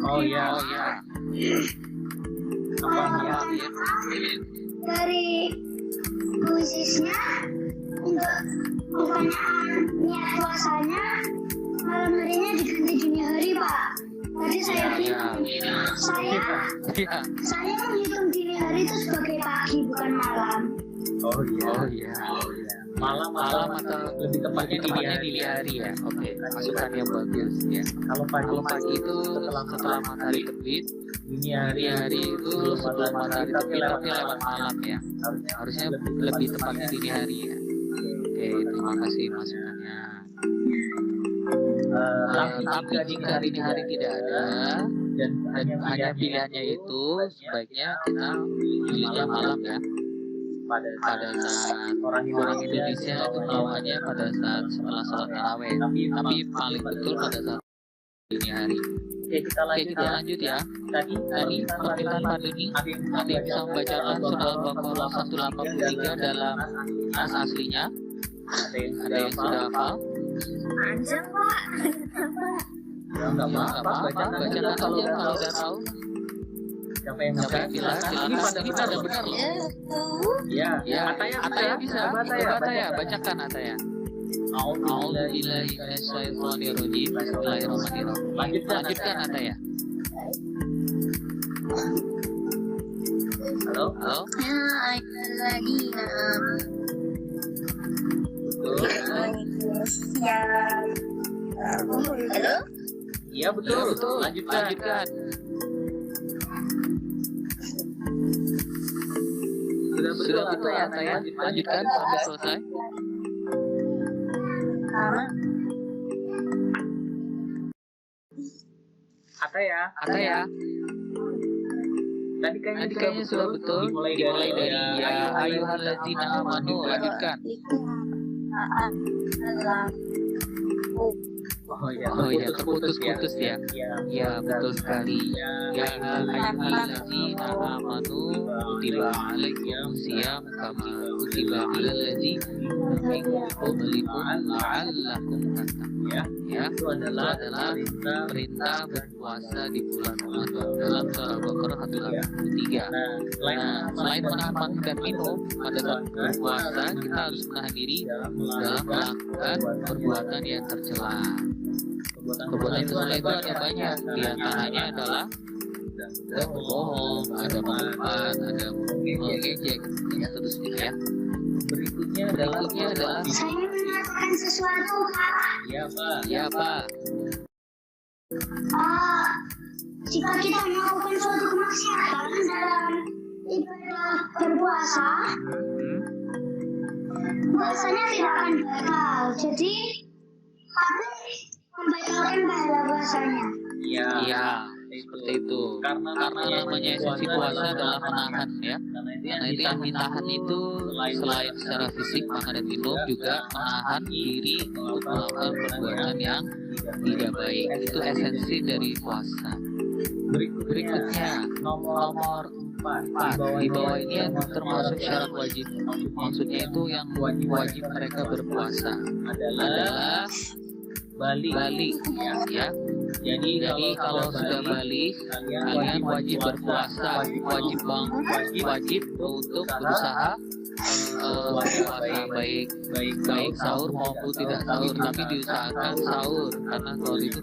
Oh iya. Apa ya Mir? Dari khususnya untuk pertanyaan niat puasanya malam harinya diganti dini hari Pak. Tadi saya saya menghitung dini hari itu sebagai pagi bukan malam. Oh iya. Malam atau lebih tepatnya dini hari ya. Oke, masukan yang bagus ya. Kalau pagi itu setelah matahari terbit, dini hari itu sebelum matahari terbit tapi lewat malam ya. Harusnya lebih tepatnya dini hari ya. Oke, terima kasih masukannya. Tapi jika dini hari tidak ada dan hanya pilihannya itu, sebaiknya kita pilihnya malam ya. Pada saat orang Indonesia itu melakukannya pada saat setelah sholat taraweh, tapi paling betul pada saat dini hari. Oke, kita lanjut ya. Tadi permintaan Pak Doni, ada yang bisa membacakan surah Al-Baqarah 183 dalam nas aslinya? Ada yang sudah hafal? Panjang Pak. Enggak apa-apa, bacakan aja kalau udah tahu. Siapa yang bilang? Ini pada benar loh. Ya. Ataya bisa. Ataya, bacakan Ataya. A'udzubillahi minasyaitonirrajim. Bismillahirrahmanirrahim. Lanjutkan Ataya. Halo. Halo. Iya betul. Lanjutkan. Sudah betul ya Ataya. Lanjutkan sampai selesai. Ataya. Tadi kayaknya sudah betul. Dimulai dari ya ayyuhalladzina amanu. Lanjutkan. Oh iya, terputus-putus ya. Ya betul sekali. Ya ayyuhalladzina amanu kutiba alaikumusiyam kama kutiba alal ladzina min qablikum la'allakum tattaqun. Ya, itu adalah perintah berpuasa di bulan Ramadan dalam surah Al-Baqarah 183. Nah, selain menahan makan dan minum pada saat berpuasa, kita harus menahan diri dalam melakukan perbuatan yang tercela. Perbuatan tercela itu ada banyak, di antaranya adalah ada berbohong, ada mengumpat, ada mengejek, dan seterusnya ya. Berikutnya adalah Saya mengatakan sesuatu Pak. Iya Pak. Jika kita melakukan suatu kemaksiatan dalam ibadah berpuasa, puasanya tidak akan batal. Jadi, tapi membatalkan pahala puasanya. Iya, seperti itu. Karena namanya esensi puasa adalah menahan ya. Karena itu yang ditahan itu selain secara fisik makan dan minum juga menahan diri untuk melakukan perbuatan yang tidak baik. Itu esensi dari puasa. Berikutnya nomor 4 di bawah ini yang termasuk syarat wajib. Maksudnya itu yang wajib mereka berpuasa adalah balik ya. Jadi kalau sudah balik, kalian wajib berpuasa, wajib untuk berusaha puasa baik sahur maupun tidak sahur, tapi diusahakan sahur karena sahur itu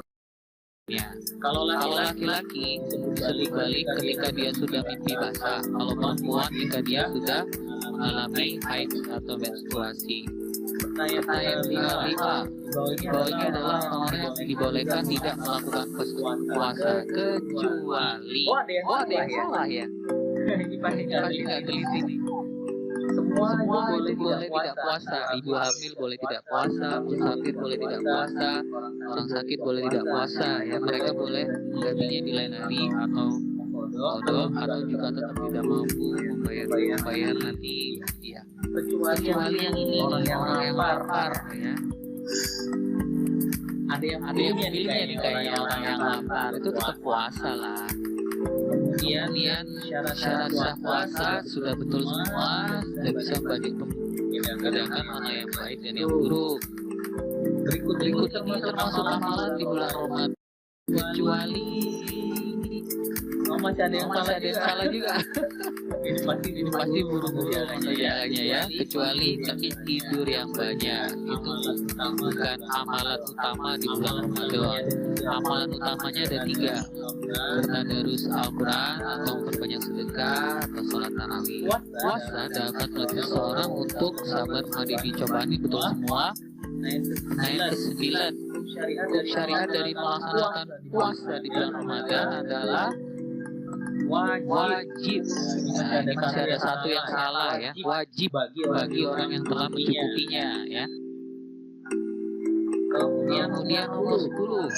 ya. Kalau laki-laki bisa dibalik ketika dia sudah mimpi basah. Kalau perempuan jika dia sudah mengalami haid atau menstruasi. Pertanyaan kelima, bawahnya adalah orang yang dibolehkan tidak melakukan puasa kecuali ada yang salah ya. Ini pasti nggak teliti nih. semua itu boleh tidak puasa. Ibu hamil boleh tidak puasa, musafir boleh tidak puasa, orang sakit boleh tidak puasa. Ya, mereka boleh menggantinya di lain hari atau kodok atau juga tetap tidak mampu membayar nanti ya. Kecuali yang ini orang yang lapar ya. Ada yang pilihnya nih kayaknya orang yang lapar itu tetap puasa lah. Kemudian syarat sah puasa sudah betul semua, sudah bisa membagi membedakan mana yang baik dan yang buruk. Berikut ini termasuk amalan di bulan Ramadan, kecuali masih ada yang salah juga. ini pasti buru-buru mengerjakannya ya. Kecuali tidur yang banyak, itu bukan amalan utama di bulan Ramadan. Amalan utamanya ada 3: bertadarus Al-Quran atau memperbanyak sedekah atau sholat tarawih. Puasa dapat melatih seseorang untuk sabar menghadapi cobaan ini betul semua. Nah, yang ke-9, hukum syariat dari melaksanakan puasa di bulan Ramadan adalah wajib. Nah, ini masih ada satu yang salah ya. Wajib bagi orang yang telah mencukupinya ya. Kemudian nomor 10,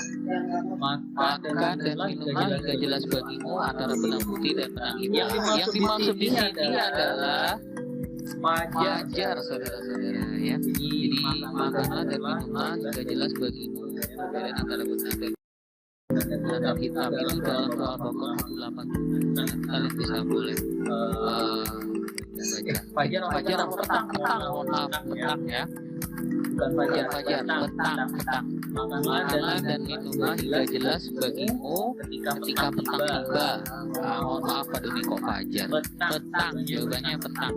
makan dan minuman hingga jelas bagimu antara benang putih dan benang hitam. Yang dimaksud di sini adalah wajar, saudara-saudara ya. Jadi makanlah dan minuman hingga jelas bagimu perbedaan antara benang dan benang hitam itu dalam surah Al-Baqarah 180. Kalian bisa boleh baca. Fajar apa petang? Mohon maaf, petang ya. Bukan fajar, petang. Makanlah dan minuman hingga jelas bagimu ketika petang tiba. Mohon maaf, Pak Doni, kok fajar? Petang, jawabannya petang.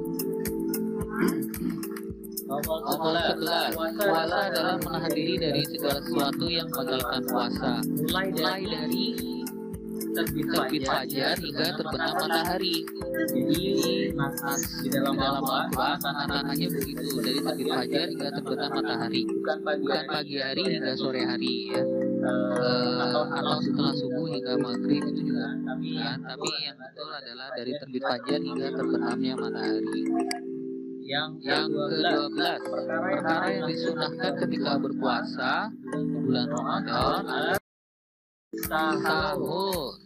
Nomor 11, puasa adalah menahan diri dari segala sesuatu yang membatalkan puasa, mulai dari terbit fajar hingga terbenam matahari. Jadi di dalam Al-Quran tanda-tandanya begitu, dari terbit fajar hingga terbenam matahari, bukan pagi hari hingga sore hari ya. Atau setelah subuh hingga maghrib itu juga kan, tapi yang betul adalah dari terbit fajar hingga terbenamnya matahari. Yang ke-12, perkara yang disunahkan ketika berpuasa di bulan Ramadan adalah sahur.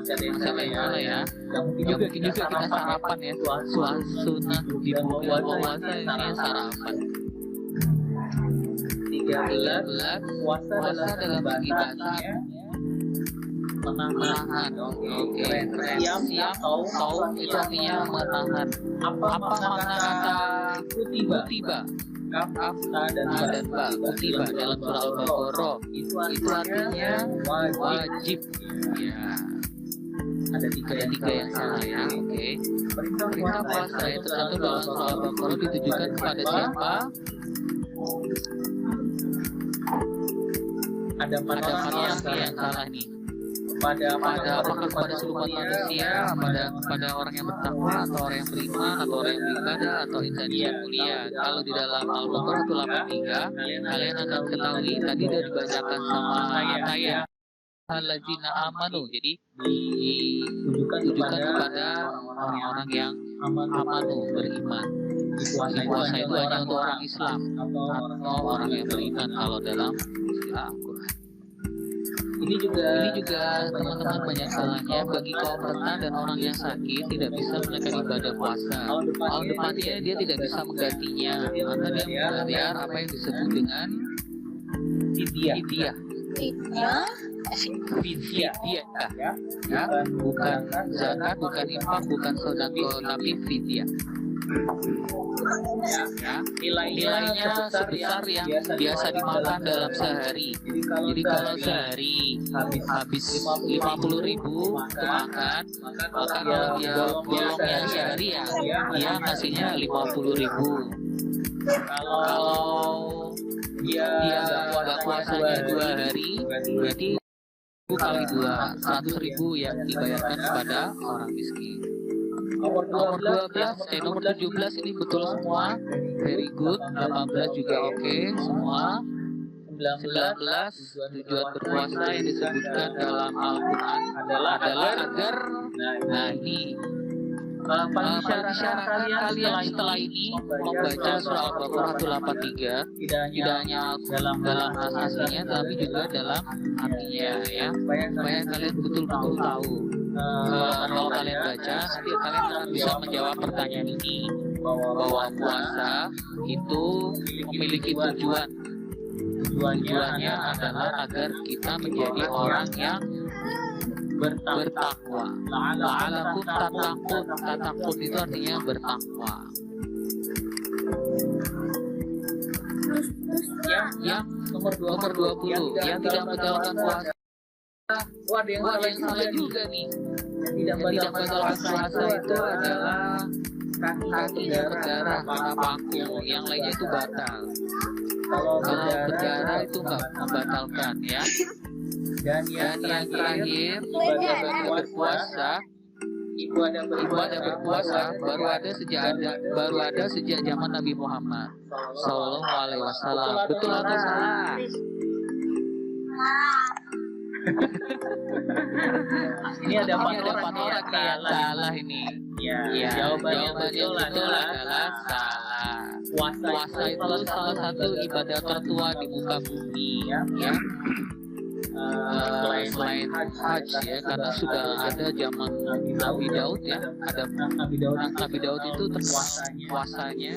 Masih ada yang salah ya. Yang mungkin juga kita sarapan ya. Sunnah di bulan puasa ini sarapan. 13, puasa dalam segi bahasa menahan. Oke. Siap saum itu artinya menahan. Apa makna kata kutiba? Kaf dan ba kutiba dalam surah Al-Baqarah itu artinya wajib ya. Ada tiga yang salah ya. Oke. Perintah puasa itu satu dalam surah Al-Baqarah ditujukan kepada siapa? Ada 4 orang yang salah nih. Apakah kepada seluruh manusia, pada orang yang bertakwa atau orang yang beriman atau orang yang beribadah atau insan yang mulia. Kalau di dalam Al-Baqarah 83 kalian akan ketahui tadi sudah dibacakan sama Ataya alladzina amanu, jadi ditujukan kepada orang-orang yang amanu, beriman. Puasa itu hanya untuk orang Islam atau orang yang beriman kalau dalam istilah Al-Quran. Ini juga teman-teman banyak salahnya bagi kaum rentan dan orang yang sakit tidak bisa menekan ibadah puasa. Tahun depannya dia tidak bisa menggantinya, maka dia membayar apa yang disebut dengan fidyah. Fidyah ya, bukan zakat, bukan infak, bukan sedekah, tapi fidyah. Ya, nilainya sebesar yang biasa dimakan dalam sehari. Jadi kalau sehari habis 50.000 untuk makan, maka kalau dia bolongnya sehari ya dia ngasihnya 50.000. Kalau dia nggak puasanya 2 hari, berarti kali 2, 100.000 yang dibayarkan kepada orang miskin. Nomor 17 ini betul semua, very good. 18 juga oke semua. 19 tujuan berpuasa yang disebutkan dalam Al-Quran adalah agar, nah ini Persyaratkan kalian setelah ini membaca surah Al-Baqarah 183 tidak hanya dalam aslinya tapi juga dalam artinya ya, supaya kalian betul-betul tahu. Kalau kalian baca, nanti kalian akan bisa menjawab pertanyaan ini, bahwa puasa itu memiliki tujuan. Tujuannya adalah agar kita menjadi orang yang bertakwa. La'alakum tattaqun. Tattaqun itu artinya bertakwa. Yang nomor 20 yang tidak menjalankan puasa. Ada yang salah juga nih. Yang tidak menjalankan puasa itu adalah kakinya berdarah karena paku, yang lainnya itu batal. Kalau berdarah itu nggak membatalkan ya. Dan yang terakhir, ibadah berpuasa, ibadah berpuasa baru ada sejak zaman Nabi Muhammad Sallallahu Alaihi Wasallam. Betul atau salah? Ini ada empat orang nih yang salah ini. Ya, jawabannya betul adalah salah. Puasa itu salah satu ibadah tertua di muka bumi ya. Selain haji ya, karena sudah ada zaman Nabi Daud ya, ada Nabi Daud itu puasanya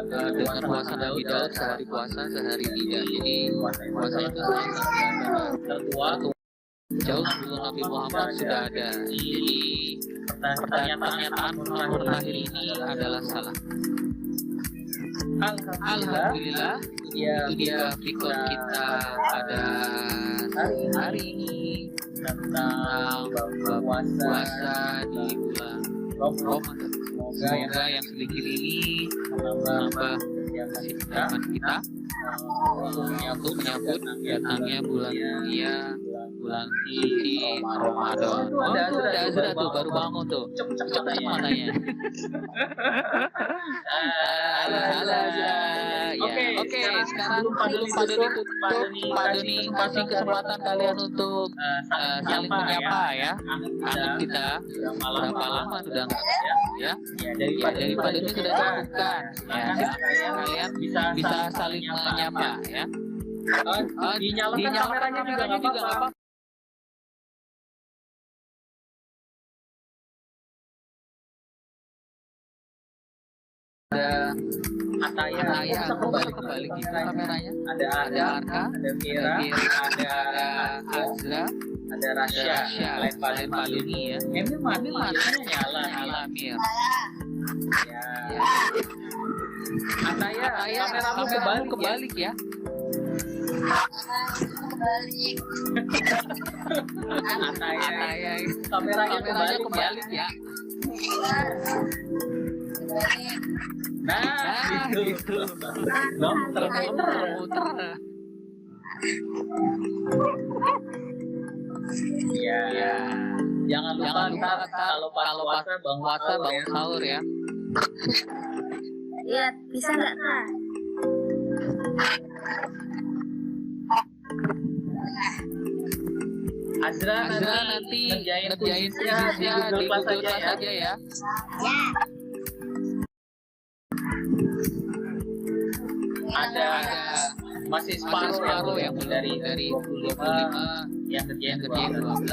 dengan puasa Nabi Daud, sehari puasa sehari tidak. Jadi puasa itu salah satu tertua jauh sebelum Nabi Muhammad sudah ada. Jadi pernyataan terakhir ini adalah salah. Alhamdulillah, itu dia fikon kita pada hari ini tentang puasa di bulan Ramadan. Semoga yang sedikit ini menambah kesiapan kita untuk menyambut datangnya bulan mulia, bulan suci Ramadan. Ada Azra tuh baru bangun tuh. Cepet matanya. Oke, sekarang sebelum Pak Doni tutup, Pak Doni kasih kesempatan kalian untuk saling menyapa ya. Kangen kita berapa lama sudah nggak ya? Dari Pak Doni sudah bukan. Ya, kalian bisa saling menyapa ya. Dinyalakan kameranya juga nggak apa-apa. Ada Ataya, kembali gitu kameranya. Ada Arka, ada Mira, ada Azra, ada Rasya, lain Paluni ya. Emil matanya nyala Mir. Ya. Ataya, kameramu kebalik ya. Ataya, kameranya kebalik ya. Nah, gitu. Muter. Ya. Jangan lupa kalau puasa bangun sahur ya. Iya, bisa nggak Kak? Azra nanti ngerjain kuisnya di Google Class saja ya. Ada masih separuh yang dari 25 yang kerjain 12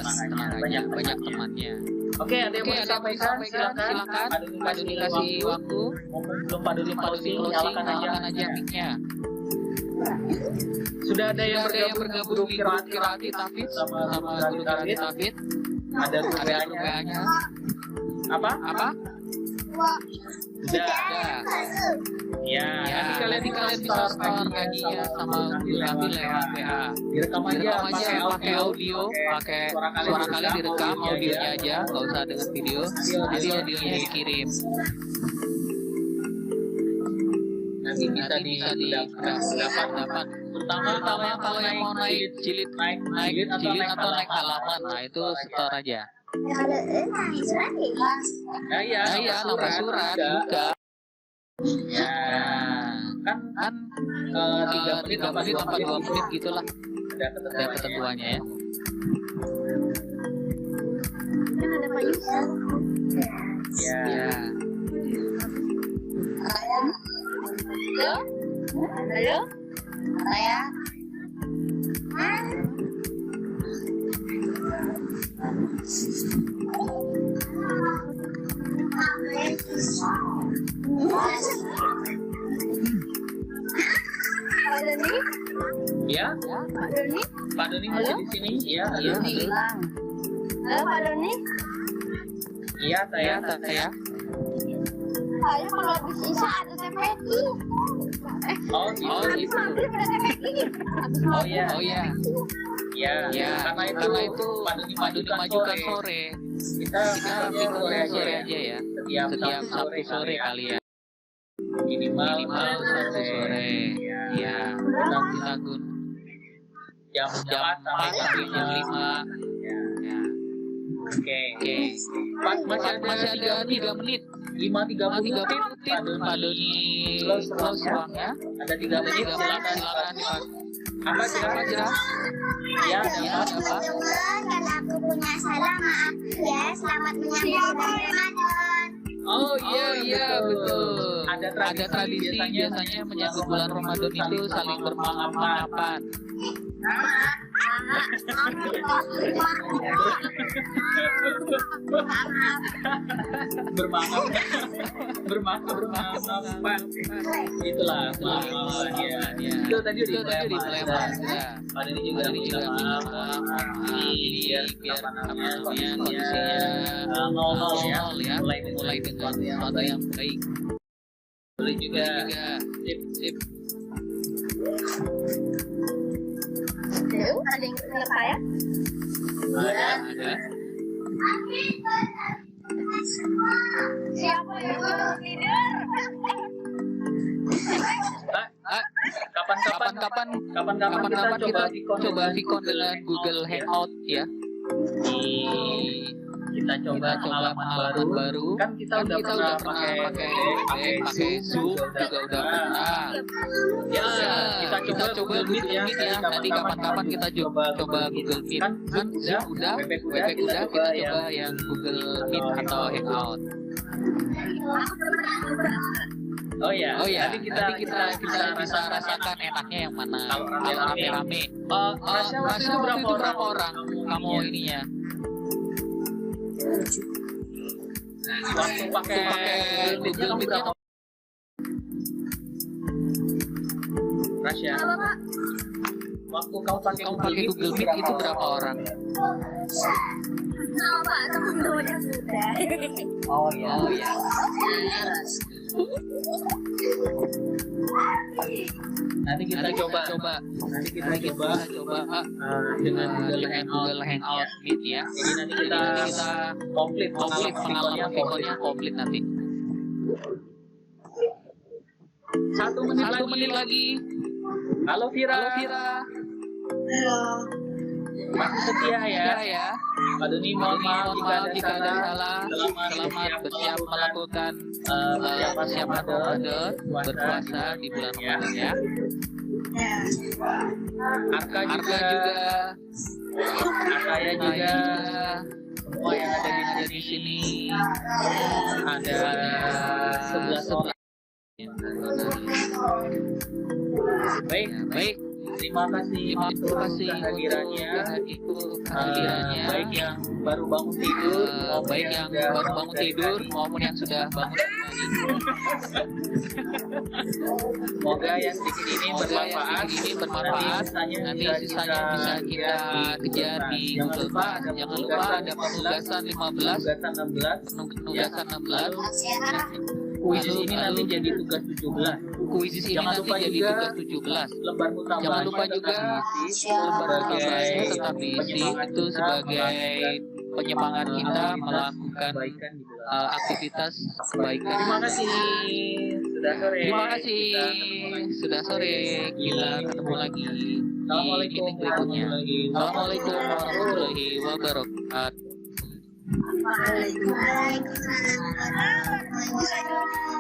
banyak temannya. Oke, ada yang mau disampaikan silakan. Pak Doni kasih waktu. Belum Pak Doni closing, nyalakan aja mic-nya. Sudah ada yang bergabung di grup Kirati Tafid sama guru Kirati Tafid. Ada grup WA-nya. Apa? Sudah ada. Ya, nanti kalian bisa store nyanyinya sama guru kami lewat WA. Direkam aja pakai audio, pakai suara kalian direkam, audionya aja, nggak usah dengan video. Jadi audionya dikirim. Nanti bisa dapat. Pertama kalau yang mau naik jilid atau naik halaman, nah itu store aja. Iya, nomor surat juga. Ya, kan 3 menit apa 2 menit gitulah. Ada ketentuannya ya. Kan ada Pak Yusuf. Ya. Ya. Halo? Halo? Saya? Pak Doni? Ya. Pak Doni? Pak Doni masih di sini? Ya. Iya, Halo Pak Doni? Iya, saya. saya. Saya kalau habis isa ada TPI. Oh, itu. Maghrib ada TPI. Oh ya. Oh ya. Ya. Ya, karena itu Pak Doni majukan sore. Kita Kita sore aja ya. Setiap Sabtu sore kali kali ya. Minimal Sabtu sore. Ya. Kita gun jam jam 4 sampai jam 5. Ya. Oke. Masih ada 3 menit. 5:30 Pak Doni close ruangnya. Ada 3 menit. Silakan Pak. Apa kira-kira? Ya, Ya, ada apa? Teman-teman, kalau aku punya salah maaf ya. Selamat menyambut bulan Ramadan. Oh iya betul. Ada tradisi biasanya menyambut bulan Ramadan itu saling bermaaf-maafan. bermaaf. Itulah maaf ya. Itu tadi di Palembang. Ya. Pada ini juga minta maaf. Biar kondisinya nol ya. Mulai dengan sesuatu yang baik. Boleh juga sip. Ada yang dengar saya? Ada. Siapa yang belum tidur? Kapan-kapan kita coba Vicon dengan Google Hangout ya. Kita coba pengalaman baru. Kan kita udah pernah pakai Zoom juga udah pernah. Ya, kita coba Google Meet ya. Nanti kapan-kapan kita coba Google Meet. Kan Zoom udah, Webex udah, kita coba yang Google Meet atau Hangout. Oh ya. Nanti kita bisa rasakan enaknya yang mana. Kalau rame-rame. Rasanya itu berapa orang kamu ininya? Waktu pakai Google Meet-nya Rasya. Waktu kamu pakai Google Meet itu berapa orang? Pak, teman-teman yang sudah. Oh ya. Nanti kita coba dengan Google Hangout Meet ya. Jadi nanti kita komplit pengalaman Viconnya komplit nanti. 1 menit lagi. Halo Vira. Masih setia ya. Pak Doni mohon maaf jika ada salah. Selamat bersiap melakukan persiapan Ramadan berpuasa di bulan Ramadan ya. Arka juga. Saya juga. Semua yang ada di sini ada 11 orang. Baik. Terima kasih kehadirannya. Baik yang baru bangun tidur, maupun yang sudah bangun tadi. Semoga yang sedikit ini bermanfaat. Nanti sisanya bisa kita kejar di Google Class. Jangan lupa ada penugasan 16. Kuis ini nanti jadi tugas 17. Jangan lupa juga lembar utamanya tetap diisi. Itu sebagai penyemangat kita melakukan aktivitas kebaikan. Terima kasih sudah sore. Kita ketemu lagi di meeting berikutnya. Assalamualaikum warahmatullahi wabarakatuh. Waalaikumsalam warahmatullahi wabarakatuh.